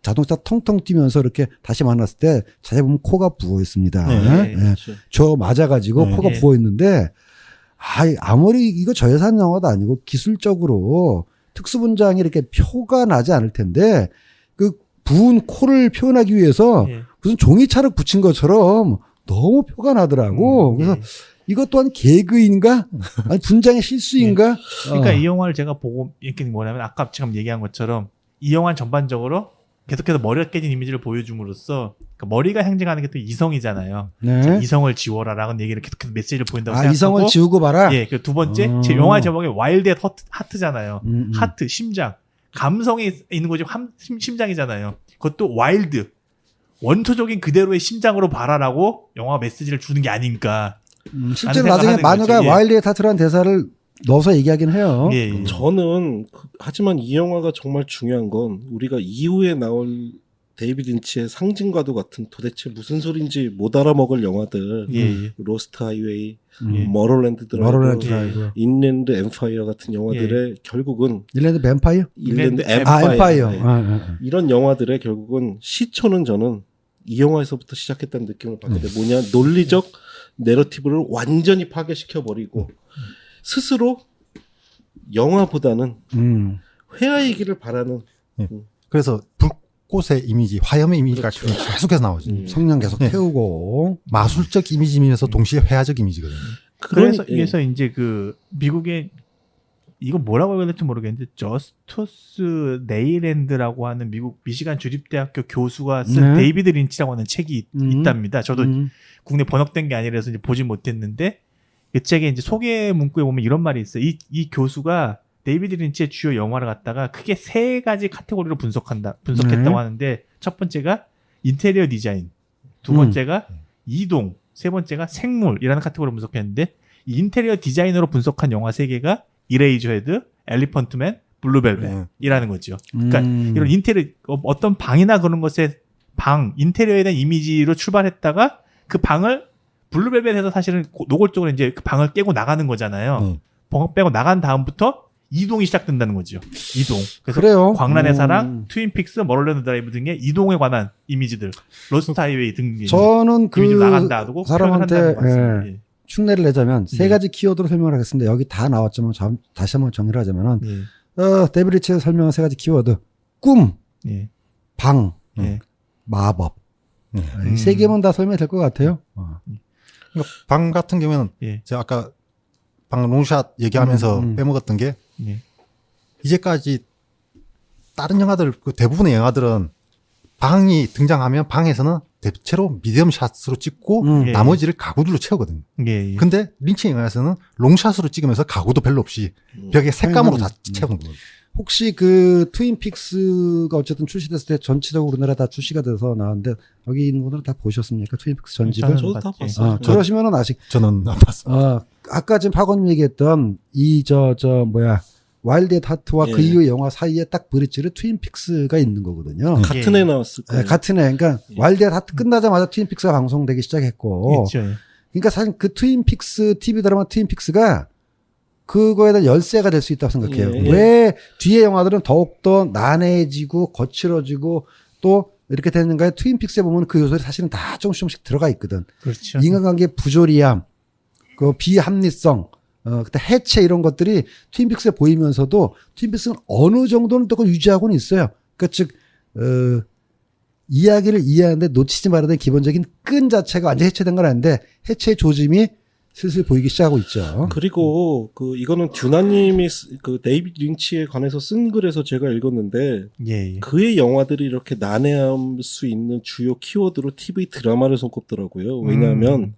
자동차 텅텅 뛰면서 이렇게 다시 만났을 때 자세히 보면 코가 부어 있습니다. 네, 그렇죠. 저 맞아가지고 네. 코가 예. 부어 있는데 아무리 이거 저예산 영화도 아니고 기술적으로 특수분장이 이렇게 표가 나지 않을 텐데 그 부은 코를 표현하기 위해서 예. 무슨 종이차를 붙인 것처럼 너무 표가 나더라고. 그래서 예. 이것 또한 개그인가? 아니 분장의 실수인가? 그러니까 이 영화를 제가 보고 얘기는 뭐냐면 아까 지금 얘기한 것처럼 이 영화는 전반적으로 계속해서 머리가 깨진 이미지를 보여줌으로써 그러니까 머리가 상징하는 게 또 이성이잖아요. 네. 이성을 지워라라는 얘기를 계속해서 메시지를 보인다고 생각하고 이성을 지우고 봐라. 예, 그 두 번째 제 영화 제목이 와일드 앳 하트잖아요. 음. 하트 심장 감성이 있는 거지 심장이잖아요. 그것도 와일드 원초적인 그대로의 심장으로 봐라라고 영화 메시지를 주는 게 아닌가. 실제로 라는 나중에 생각하는 마누가 거지. 예. 와일드의 타트라는 대사를 넣어서 얘기하긴 해요. 예, 예. 저는 하지만 이 영화가 정말 중요한 건 우리가 이후에 나올 데이비드 린치의 상징과도 같은 도대체 무슨 소린지 못 알아먹을 영화들 예, 예. 로스트 하이웨이, 예. 머럴랜드 머럴랜드 드라이브, 드라이브. 인랜드 엠파이어 같은 영화들의 결국은 일랜드 뱀파이어? 인랜드 엠파이어. 엠파이어 이런 영화들의 결국은 시초는 저는 이 영화에서부터 시작했다는 느낌을 받게 돼. 뭐냐 논리적 내러티브를 완전히 파괴시켜 버리고 스스로 영화보다는 회화이기를 바라는 그래서 불꽃의 이미지, 화염의 이미지가 그렇죠. 계속해서 나오죠. 성냥 계속 네. 태우고. 마술적 이미지면서 동시에 회화적 이미지거든요. 그래서 이제 그 미국의 이거 뭐라고 해야 될지 모르겠는데 저스투스 네일랜드라고 하는 미국 미시간 주립대학교 교수가 쓴 네. 데이비드 린치라고 하는 책이 있답니다. 저도 음. 국내 번역된 게 아니라서 이제 보지 못했는데 그 책에 이제 소개 문구에 보면 이런 말이 있어요. 이 교수가 데이비드 린치의 주요 영화를 갖다가 크게 3가지 카테고리로 분석했다고 하는데, 첫 번째가 인테리어 디자인, 두 번째가 이동, 세 번째가 생물이라는 카테고리로 분석했는데, 이 인테리어 디자인으로 분석한 영화 3개가 이레이저헤드, 엘리펀트맨, 블루벨벳이라는 거죠. 그러니까 이런 인테리어, 어떤 방이나 그런 것에 인테리어에 대한 이미지로 출발했다가 그 방을 블루벨벳에서 사실은 노골적으로 이제 그 방을 깨고 나가는 거잖아요. 방 빼고 나간 다음부터 이동이 시작된다는 거죠. 이동. 그래서 그래요. 광란의 사랑, 트윈픽스, 머럴랜드 드라이브 등의 이동에 관한 이미지들, 로스트 하이웨이 등 저는 그 이미지로 나간다 하고 사람한테 예. 흉내를 내자면 3가지 키워드로 설명을 하겠습니다. 여기 다 나왔지만 다시 한번 정리를 하자면은 예. 데이비드 리치에서 설명한 3가지 키워드: 꿈, 예. 방, 예. 마법. 이 3개면 다 설명이 될 것 같아요. 그러니까 방 같은 경우에는 예. 제가 아까 방 롱샷 얘기하면서 빼먹었던 게 예. 이제까지 다른 영화들 그 대부분의 영화들은 방이 등장하면 방에서는 대체로 미디엄 샷으로 찍고 예. 나머지를 가구들로 채우거든요. 예. 근데 린치 영화에서는 롱샷으로 찍으면서 가구도 별로 없이 벽에 색감으로 다 채우는 거예요. 혹시 그 트윈픽스가 어쨌든 출시됐을 때 전체적으로 우리나라 다 출시가 돼서 나왔는데 여기 있는 분들은 다 보셨습니까? 트윈픽스 전집을? 저도 다 봤어요. 그러시면은 저는 안 봤어요. 아까 지금 박원님 얘기했던 이 와일드 앳 하트와 그 이후의 영화 사이에 딱 브릿지를 트윈픽스가 있는 거거든요. 같은 해 나왔을 거예요. 같은 해. 그러니까 와일드 앳 하트 끝나자마자 트윈픽스가 방송되기 시작했고. 있죠. 예. 그러니까 사실 그 트윈픽스 TV 드라마 트윈픽스가 그거에 대한 열쇠가 될 수 있다고 생각해요. 예. 왜 뒤에 영화들은 더욱더 난해해지고 거칠어지고 또 이렇게 되는가에 트윈픽스에 보면 그 요소들이 사실은 다 조금씩 들어가 있거든. 그렇죠. 인간관계 부조리함, 그 비합리성, 그때 해체 이런 것들이 트윈픽스에 보이면서도 트윈픽스는 어느 정도는 또 그걸 유지하고는 있어요. 그러니까 즉, 이야기를 이해하는데 놓치지 말아야 되는 기본적인 끈 자체가 완전히 해체된 건 아닌데 해체의 조짐이 슬슬 보이기 시작하고 있죠. 그리고 이거는 듀나님이 그 데이비드 린치에 관해서 쓴 글에서 제가 읽었는데 예. 그의 영화들이 이렇게 난해할 수 있는 주요 키워드로 TV 드라마를 손꼽더라고요. 왜냐하면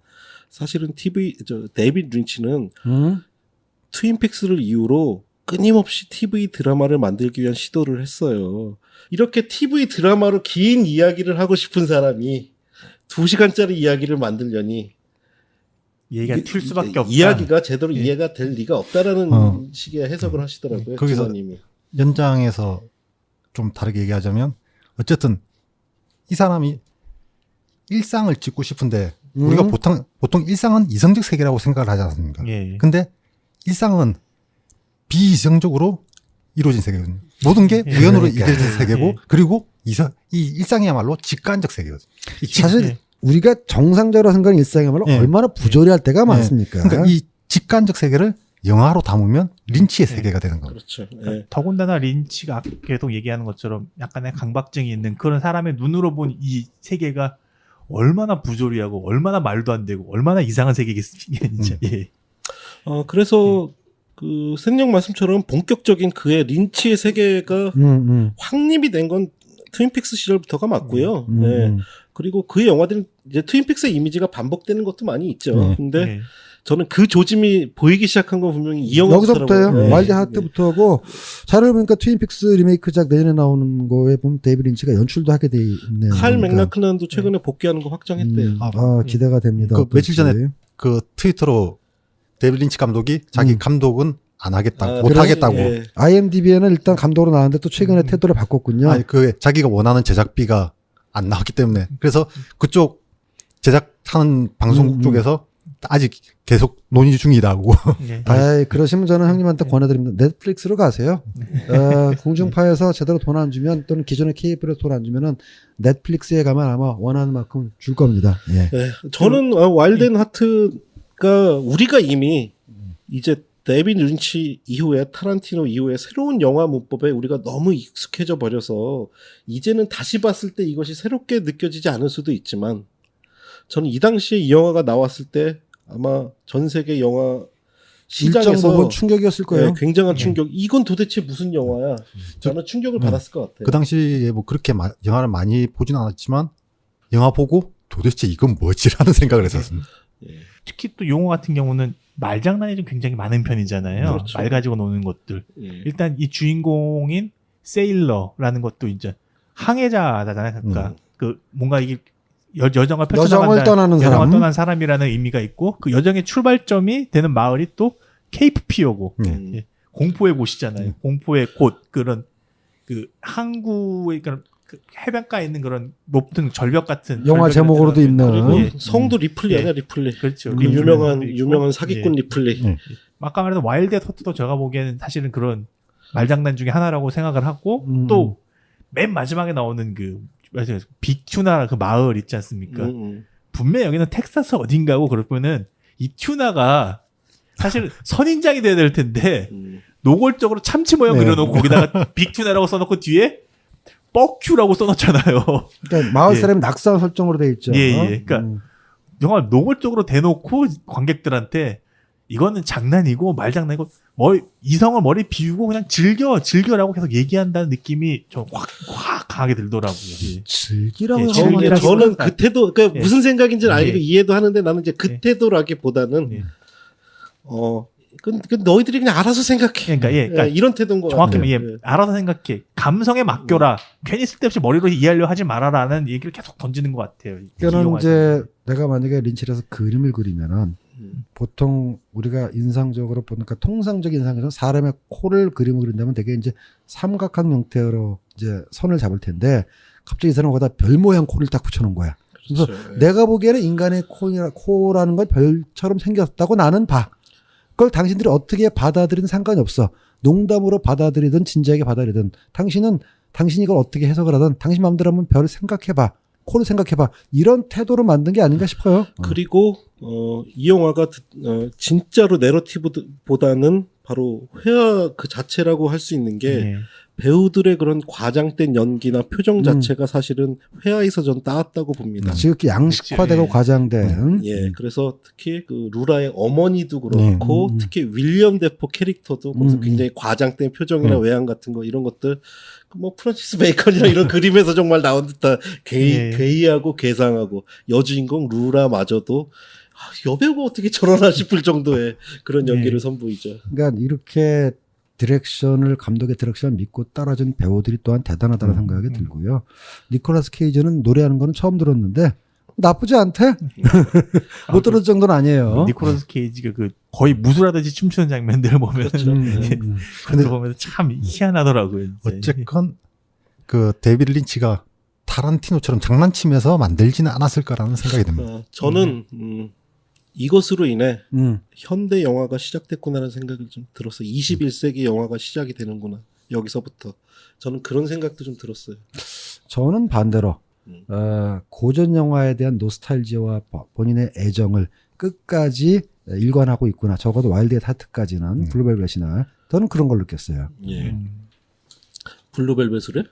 사실은 데이비드 린치는 트윈픽스를 이유로 끊임없이 TV 드라마를 만들기 위한 시도를 했어요. 이렇게 TV 드라마로 긴 이야기를 하고 싶은 사람이 2시간짜리 이야기를 만들려니 얘기가 튈 수밖에 없다. 이야기가 제대로 이해가 될 리가 없다라는 식의 해석을 하시더라고요. 거기서 기자님이. 연장해서 좀 다르게 얘기하자면 어쨌든 이 사람이 일상을 찍고 싶은데 우리가 보통 일상은 이성적 세계라고 생각을 하지 않습니까? 예. 근데 일상은 비이성적으로 이루어진 세계거든요. 모든 게 예. 우연으로 그러니까. 이루어진 세계고 예. 그리고 이 일상이야말로 직관적 세계거든요. 사실 예. 우리가 정상적으로 생각하는 일상이야말로 예. 얼마나 부조리할 때가 많습니까? 그러니까 이 직관적 세계를 영화로 담으면 린치의 세계가 되는 겁니다. 그렇죠. 그러니까 예. 더군다나 린치가 계속 얘기하는 것처럼 약간의 강박증이 있는 그런 사람의 눈으로 본 이 세계가 얼마나 부조리하고 얼마나 말도 안 되고 얼마나 이상한 세계겠습니까, 진짜. 예. 그래서 그 생령 말씀처럼 본격적인 그의 린치의 세계가 확립이 된 건 트윈픽스 시절부터가 맞고요. 네. 그리고 그 영화들은 이제 트윈픽스의 이미지가 반복되는 것도 많이 있죠. 근데 예. 저는 그 조짐이 보이기 시작한 건 분명히 이 영화부터라고. 여기서부터요. 와일드 하트부터고 자료를 보니까 트윈픽스 리메이크작 내년에 나오는 거에 보면 데이비드 린치가 연출도 하게 돼 있네요. 칼 그러니까. 맥락클란도 최근에 복귀하는 거 확정했대요. 기대가 됩니다. 그 며칠 전에 어떨지. 그 트위터로 데이비드 린치 감독이 자기 감독은 안 하겠다, 못 그래, 하겠다고. 예. IMDb에는 일단 감독으로 나왔는데 또 최근에 태도를 바꿨군요. 아니 그 자기가 원하는 제작비가 안 나왔기 때문에 그래서 그쪽 제작하는 방송국 쪽에서 아직 계속 논의 중이라고. 예. 그러시면 저는 형님한테 권해드립니다. 넷플릭스로 가세요. 공중파에서 제대로 돈 안 주면 또는 기존의 케이블에서 돈 안 주면은 넷플릭스에 가면 아마 원하는 만큼 줄 겁니다. 예. 네, 저는 와일드 앤 하트가 우리가 이미 이제 데이비드 린치 이후에 타란티노 이후에 새로운 영화 문법에 우리가 너무 익숙해져 버려서 이제는 다시 봤을 때 이것이 새롭게 느껴지지 않을 수도 있지만 저는 이 당시에 이 영화가 나왔을 때 아마 전 세계 영화 일정 시장에서 부분 충격이었을 거예요. 굉장한 충격. 이건 도대체 무슨 영화야? 저는 충격을 받았을 것 같아요. 그 당시에 뭐 그렇게 영화를 많이 보진 않았지만 영화 보고 도대체 이건 뭐지라는 생각을 했었습니다. 예. 특히 또 용어 같은 경우는 말장난이 좀 굉장히 많은 편이잖아요. 그렇죠. 말 가지고 노는 것들. 예. 일단 이 주인공인 세일러라는 것도 이제 항해자잖아요. 그러니까 그 뭔가 이게 여정을 펼쳐나간다. 여정을 떠나는 사람. 여정을 떠난 사람이라는 의미가 있고 그 여정의 출발점이 되는 마을이 또 케이프 피어고 예. 공포의 곳이잖아요. 공포의 곳 그런 그 항구의 그런 그 해변가에 있는 그런 높은 절벽 같은 영화 절벽이 제목으로도 같은 있는. 그리고 예. 성도 리플리 예. 아니야 리플리. 그렇죠. 그 유명한 사기꾼 리플리. 아까 말했던 와일드 토트도 제가 보기에는 사실은 그런 말장난 중에 하나라고 생각을 하고 또 맨 마지막에 나오는 그 빅튜나 그 마을 있지 않습니까? 분명 여기는 텍사스 어딘가고 그러면은 이 튜나가 사실 선인장이 돼야 될 텐데 노골적으로 참치 모양 네. 그려놓고 거기다가 빅튜나라고 써놓고 뒤에 뻑큐라고 써놓잖아요. 그러니까 마을 예. 사람이 낙서 설정으로 돼 있죠. 예, 예. 그러니까 정말 노골적으로 대놓고 관객들한테 이거는 장난이고 말장난이고 이성을 머리 비우고 그냥 즐겨라고 계속 얘기한다는 느낌이 좀 확 강하게 들더라고요. 예. 즐기라고 예, 하면 즐기라고 저는 그 태도, 그러니까 예. 무슨 생각인지는 알고 예. 이해도 하는데 나는 이제 그 예. 태도라기보다는 예. 그 너희들이 그냥 알아서 생각해. 그러니까 예, 그러니까 이런 태도인 거 정확히 같아요. 예, 알아서 생각해. 감성에 맡겨라. 괜히 쓸데없이 머리로 이해하려 하지 말아라는 얘기를 계속 던지는 것 같아요. 그러니까 이제 이용하시는. 내가 만약에 린치라서 그림을 그리면은 보통 우리가 인상적으로 보니까 통상적인 인상에서 사람의 코를 그림을 그린다면 되게 이제 삼각형 형태로 이제 선을 잡을 텐데 갑자기 이 사람은 거기다 별 모양 코를 딱 붙여놓은 거야. 그래서 그렇죠. 내가 보기에는 인간의 코라는 건 별처럼 생겼다고 나는 봐. 그걸 당신들이 어떻게 받아들이든 상관이 없어. 농담으로 받아들이든 진지하게 받아들이든 당신이 이걸 어떻게 해석을 하든 당신 마음대로 한번 별을 생각해봐. 코를 생각해봐. 이런 태도로 만든 게 아닌가 싶어요. 그리고 이 영화가 진짜로 내러티브보다는 바로 회화 그 자체라고 할 수 있는 게 예. 배우들의 그런 과장된 연기나 표정 자체가 사실은 회화에서 전 따왔다고 봅니다. 지극히 양식화되고 그치. 과장된. 예, 그래서 특히 그 루라의 어머니도 그렇고 네. 특히 윌리엄 데포 캐릭터도 거기서 굉장히 과장된 표정이나 외양 같은 거 이런 것들 뭐 프란시스 베이컨이나 이런 그림에서 정말 나온 듯한 예. 괴이하고 괴상하고 여주인공 루라마저도 여배우가 어떻게 저러나 싶을 정도의 그런 연기를 예. 선보이죠. 그러니까 이렇게 감독의 디렉션을 믿고 따라준 배우들이 또한 대단하다는 생각이 들고요. 니콜라스 케이지는 노래하는 거는 처음 들었는데 나쁘지 않대. 못 들을 정도는 아니에요. 니콜라스 케이지가 그 거의 무술하듯이 춤추는 장면들을 보면 그렇죠. 그런 거 보면 참 희한하더라고요. 진짜. 어쨌건 그 데이비드 린치가 타란티노처럼 장난치면서 만들지는 않았을 거라는 생각이 듭니다. 저는 이것으로 인해 음. 현대 영화가 시작됐구나라는 생각이 좀 들었어요. 21세기 영화가 시작이 되는구나. 여기서부터. 저는 그런 생각도 좀 들었어요. 저는 반대로 고전 영화에 대한 노스탈지아와 본인의 애정을 끝까지 일관하고 있구나. 적어도 와일드 앳 하트까지는 블루벨벳이나 저는 그런 걸 느꼈어요. 예. 블루벨벳으로?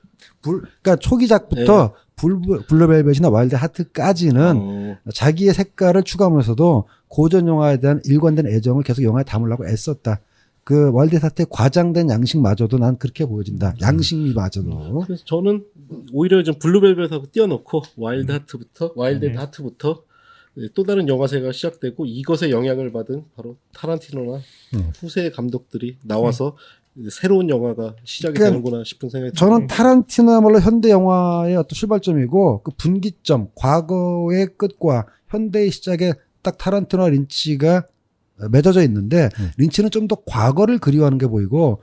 그러니까 초기작부터 블루벨벳이나 와일드 하트까지는 자기의 색깔을 추가하면서도 고전 영화에 대한 일관된 애정을 계속 영화에 담으려고 애썼다. 그 와일드 하트의 과장된 양식마저도 난 그렇게 보여진다. 양식미마저도. 그래서 저는 오히려 좀 블루벨벳하고 띄워놓고 와일드 하트부터 또 다른 영화세가 시작되고 이것에 영향을 받은 바로 타란티노나 후세 감독들이 나와서 새로운 영화가 시작이 그러니까 되는구나 싶은 생각이 저는 타란티노야말로 현대 영화의 어떤 출발점이고 그 분기점, 과거의 끝과 현대의 시작에 딱 타란티노와 린치가 맺어져 있는데 린치는 좀 더 과거를 그리워하는 게 보이고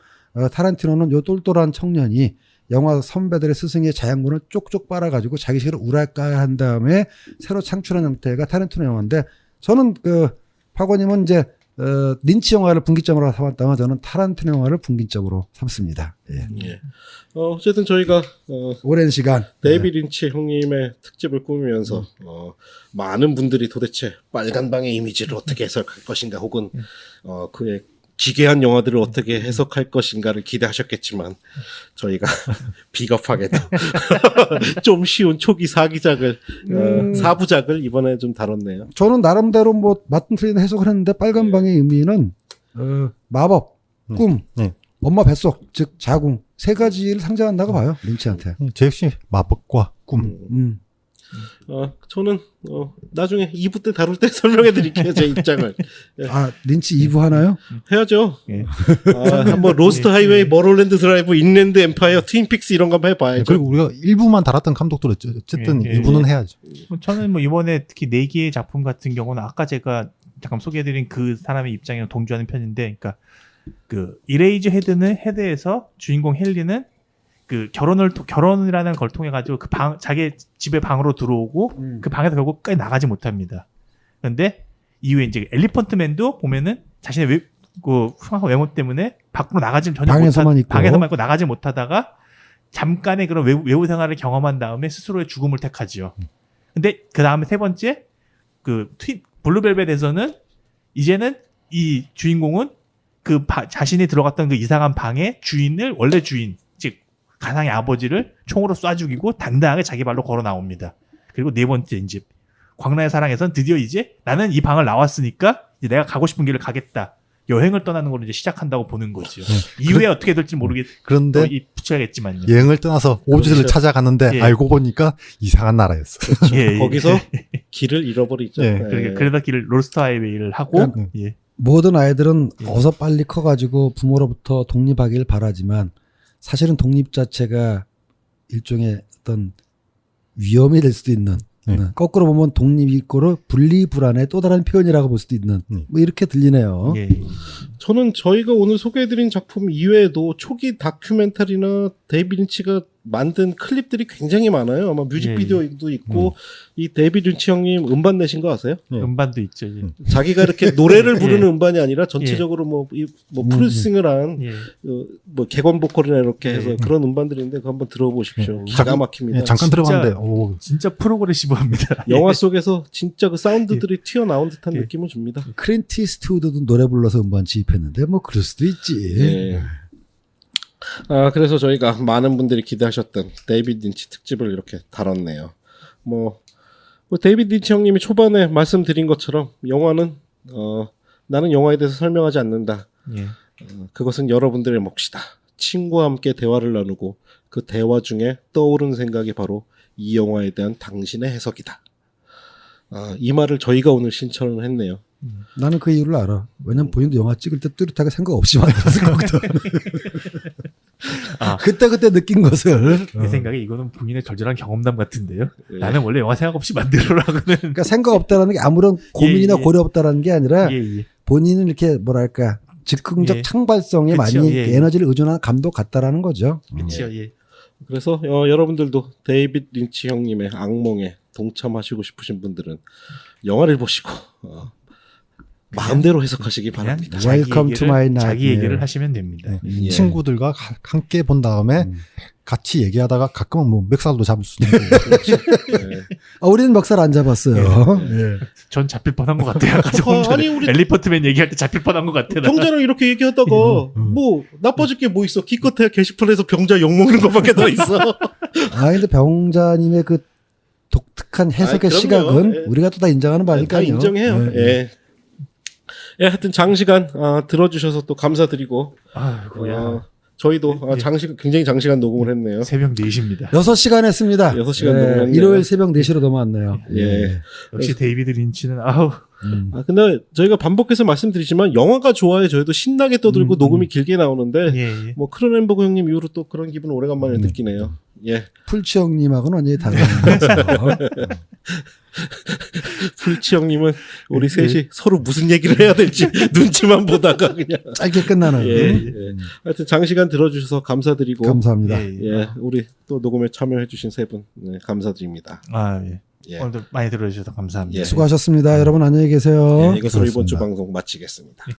타란티노는 요 똘똘한 청년이 영화 선배들의 스승의 자양분을 쪽쪽 빨아가지고 자기식으로 우랄까한 다음에 새로 창출한 형태가 타란티노 영화인데 저는 그 파고님은 이제 린치 영화를 분기점으로 삼았다면 저는 타란티노 영화를 분기점으로 삼습니다. 예. 예. 어쨌든 저희가 오랜 시간 데이비드 린치 형님의 특집을 꾸미면서 많은 분들이 도대체 빨간 방의 이미지를 어떻게 해석할 것인가 혹은 그의 기괴한 영화들을 어떻게 해석할 것인가를 기대하셨겠지만 저희가 비겁하게도 좀 쉬운 초기 사기작을 4부작을 이번에 좀 다뤘네요. 저는 나름대로 뭐 맞든 틀린 해석을 했는데 빨간 방의 의미는 마법, 꿈, 엄마 뱃속 즉 자궁 세 가지를 상징한다고 봐요. 린치한테. 저 역시 마법과 꿈. 저는 나중에 2부 때 다룰 때 설명해 드릴게요. 제 입장을. 아, 린치 2부 하나요? 해야죠. 예. 한번 로스트 하이웨이, 머롤랜드 드라이브, 인랜드 엠파이어, 트윈픽스 이런 거 한번 해봐야죠. 그리고 우리가 일부만 달았던 감독들은 어쨌든 예, 예. 일부는 해야죠. 저는 뭐 이번에 특히 4개의 작품 같은 경우는 아까 제가 잠깐 소개해드린 그 사람의 입장이랑 동조하는 편인데, 그러니까 그 이레이즈 헤드에서 주인공 헨리는 그 결혼이라는 걸 통해 가지고 그 자기 집에 방으로 들어오고 그 방에서 결국 끝까지 나가지 못합니다. 그런데 이후에 이제 엘리펀트맨도 보면은 자신의 흉악한 외모 때문에 밖으로 나가지 전혀 방에서만 있고. 방에서만 있고 나가지 못하다가 잠깐의 그런 외부 생활을 경험한 다음에 스스로의 죽음을 택하지요. 근데 그 다음에 세 번째 그 블루벨벳에서는 이제는 이 주인공은 그 자신이 들어갔던 그 이상한 방의 주인을 원래 주인 즉 가상의 아버지를 총으로 쏴 죽이고 당당하게 자기 발로 걸어 나옵니다. 그리고 네 번째 이제 광란의 사랑에서는 드디어 이제 나는 이 방을 나왔으니까 이제 내가 가고 싶은 길을 가겠다. 여행을 떠나는 걸 이제 시작한다고 보는 거죠. 이후에 어떻게 될지 그런데 붙여야겠지만요. 여행을 떠나서 오즈를 그렇죠. 찾아가는데 예. 알고 보니까 이상한 나라였어. 예, 예. 거기서 길을 잃어버리죠. 예. 네. 그러다 길을 로스트 하이웨이를 하고 그러니까 예. 모든 아이들은 예. 어서 빨리 커가지고 부모로부터 독립하길 바라지만 사실은 자체가 일종의 어떤 위험이 될 수도 있는 거꾸로 보면 독립이고로 분리불안의 또 다른 표현이라고 볼 수도 있는 뭐 이렇게 들리네요. 예. 저는 저희가 오늘 소개해드린 작품 이외에도 초기 다큐멘터리나 데이비드 린치가 만든 클립들이 굉장히 많아요. 아마 뮤직비디오도 있고 이 데이비드 린치 형님 음반 내신 거 아세요? 음반도 있죠. 예. 자기가 이렇게 노래를 부르는 예. 음반이 아니라 전체적으로 뭐 프로듀싱을 한 예. 뭐 객원 보컬이나 이렇게 해서 예. 그런 음반들인데 그거 한번 들어보십시오. 기가 막힙니다. 예, 잠깐 진짜- 들어봤는데 오, 진짜 프로그레시브합니다. 영화 속에서 진짜 그 사운드들이 튀어나온 듯한 예. 느낌을 줍니다. 크린티 스튜드도 노래 불러서 음반 지입했는데 뭐 그럴 수도 있지. 예. 그래서 저희가 많은 분들이 기대하셨던 데이비드 린치 특집을 이렇게 다뤘네요. 뭐 데이비드 린치 형님이 초반에 말씀드린 것처럼 영화는 나는 영화에 대해서 설명하지 않는다. 예. 그것은 여러분들의 몫이다. 친구와 함께 대화를 나누고 그 대화 중에 떠오른 생각이 바로 이 영화에 대한 당신의 해석이다. 이 말을 저희가 오늘 신청을 했네요. 나는 그 이유를 알아. 왜냐면 본인도 영화 찍을 때 뚜렷하게 생각 없이 만들었을 거거든. 그때 느낀 것을. 내 생각에 이거는 본인의 절절한 경험담 같은데요. 예. 나는 원래 영화 생각 없이 만들어라고는. 그러니까 생각 없다라는 게 아무런 고민이나 예. 고려 없다라는 게 아니라 예, 예. 본인은 이렇게 뭐랄까 즉흥적 예. 창발성에 그쵸, 많이 예, 예. 에너지를 의존하는 감독 같다라는 거죠. 그렇죠. 예. 그래서 여러분들도 데이비드 린치 형님의 악몽에 동참하시고 싶으신 분들은 영화를 보시고 마음대로 해석하시기 그냥 바랍니다. Welcome to my nightmare. 자기 얘기를 하시면 됩니다. 예. 친구들과 함께 본 다음에 같이 얘기하다가 가끔은 뭐 멱살도 잡을 수도 있고. 예. 우리는 멱살 안 잡았어요. 예. 전 잡힐 뻔한 것 같아요. 아까 조금 전에 아니, 우리 엘리펀트맨 얘기할 때 잡힐 뻔한 것 같아요. 병자랑 이렇게 얘기하다가 뭐 나빠질 게 뭐 있어? 기껏해야 게시판에서 병자 욕먹는 것밖에 더 있어. 근데 병자님의 그 독특한 해석의 그럼요. 시각은 예. 우리가 또 다 인정하는 다 바니까요. 인정해요. 예. 예, 하여튼 장시간 들어주셔서 또 감사드리고 아이고야. 저희도 굉장히 장시간 녹음을 했네요. 새벽 4시입니다. 6시간 했습니다. 6시간 녹음했네요. 일요일 새벽 4시로 넘어왔네요. 예. 역시 데이비드 린치는 아우. 근데 저희가 반복해서 말씀드리지만 영화가 좋아해 저희도 신나게 떠들고 녹음이 길게 나오는데 예. 뭐 크로넨버그 형님 이후로 또 그런 기분 오래간만에 느끼네요. 예. 풀치 형님하고는 완전히 다른 거죠. 풀치 형님은 우리 셋이 서로 무슨 얘기를 해야 될지 눈치만 보다가 그냥 짧게 끝나는. 예. 하여튼 장시간 들어주셔서 감사드리고 감사합니다. 예, 우리 또 녹음에 참여해주신 세 분 감사드립니다. 예. 예. 오늘도 많이 들어주셔서 감사합니다. 예. 수고하셨습니다. 여러분 안녕히 계세요. 예, 이것으로 이번 주 수고하셨습니다. 방송 마치겠습니다.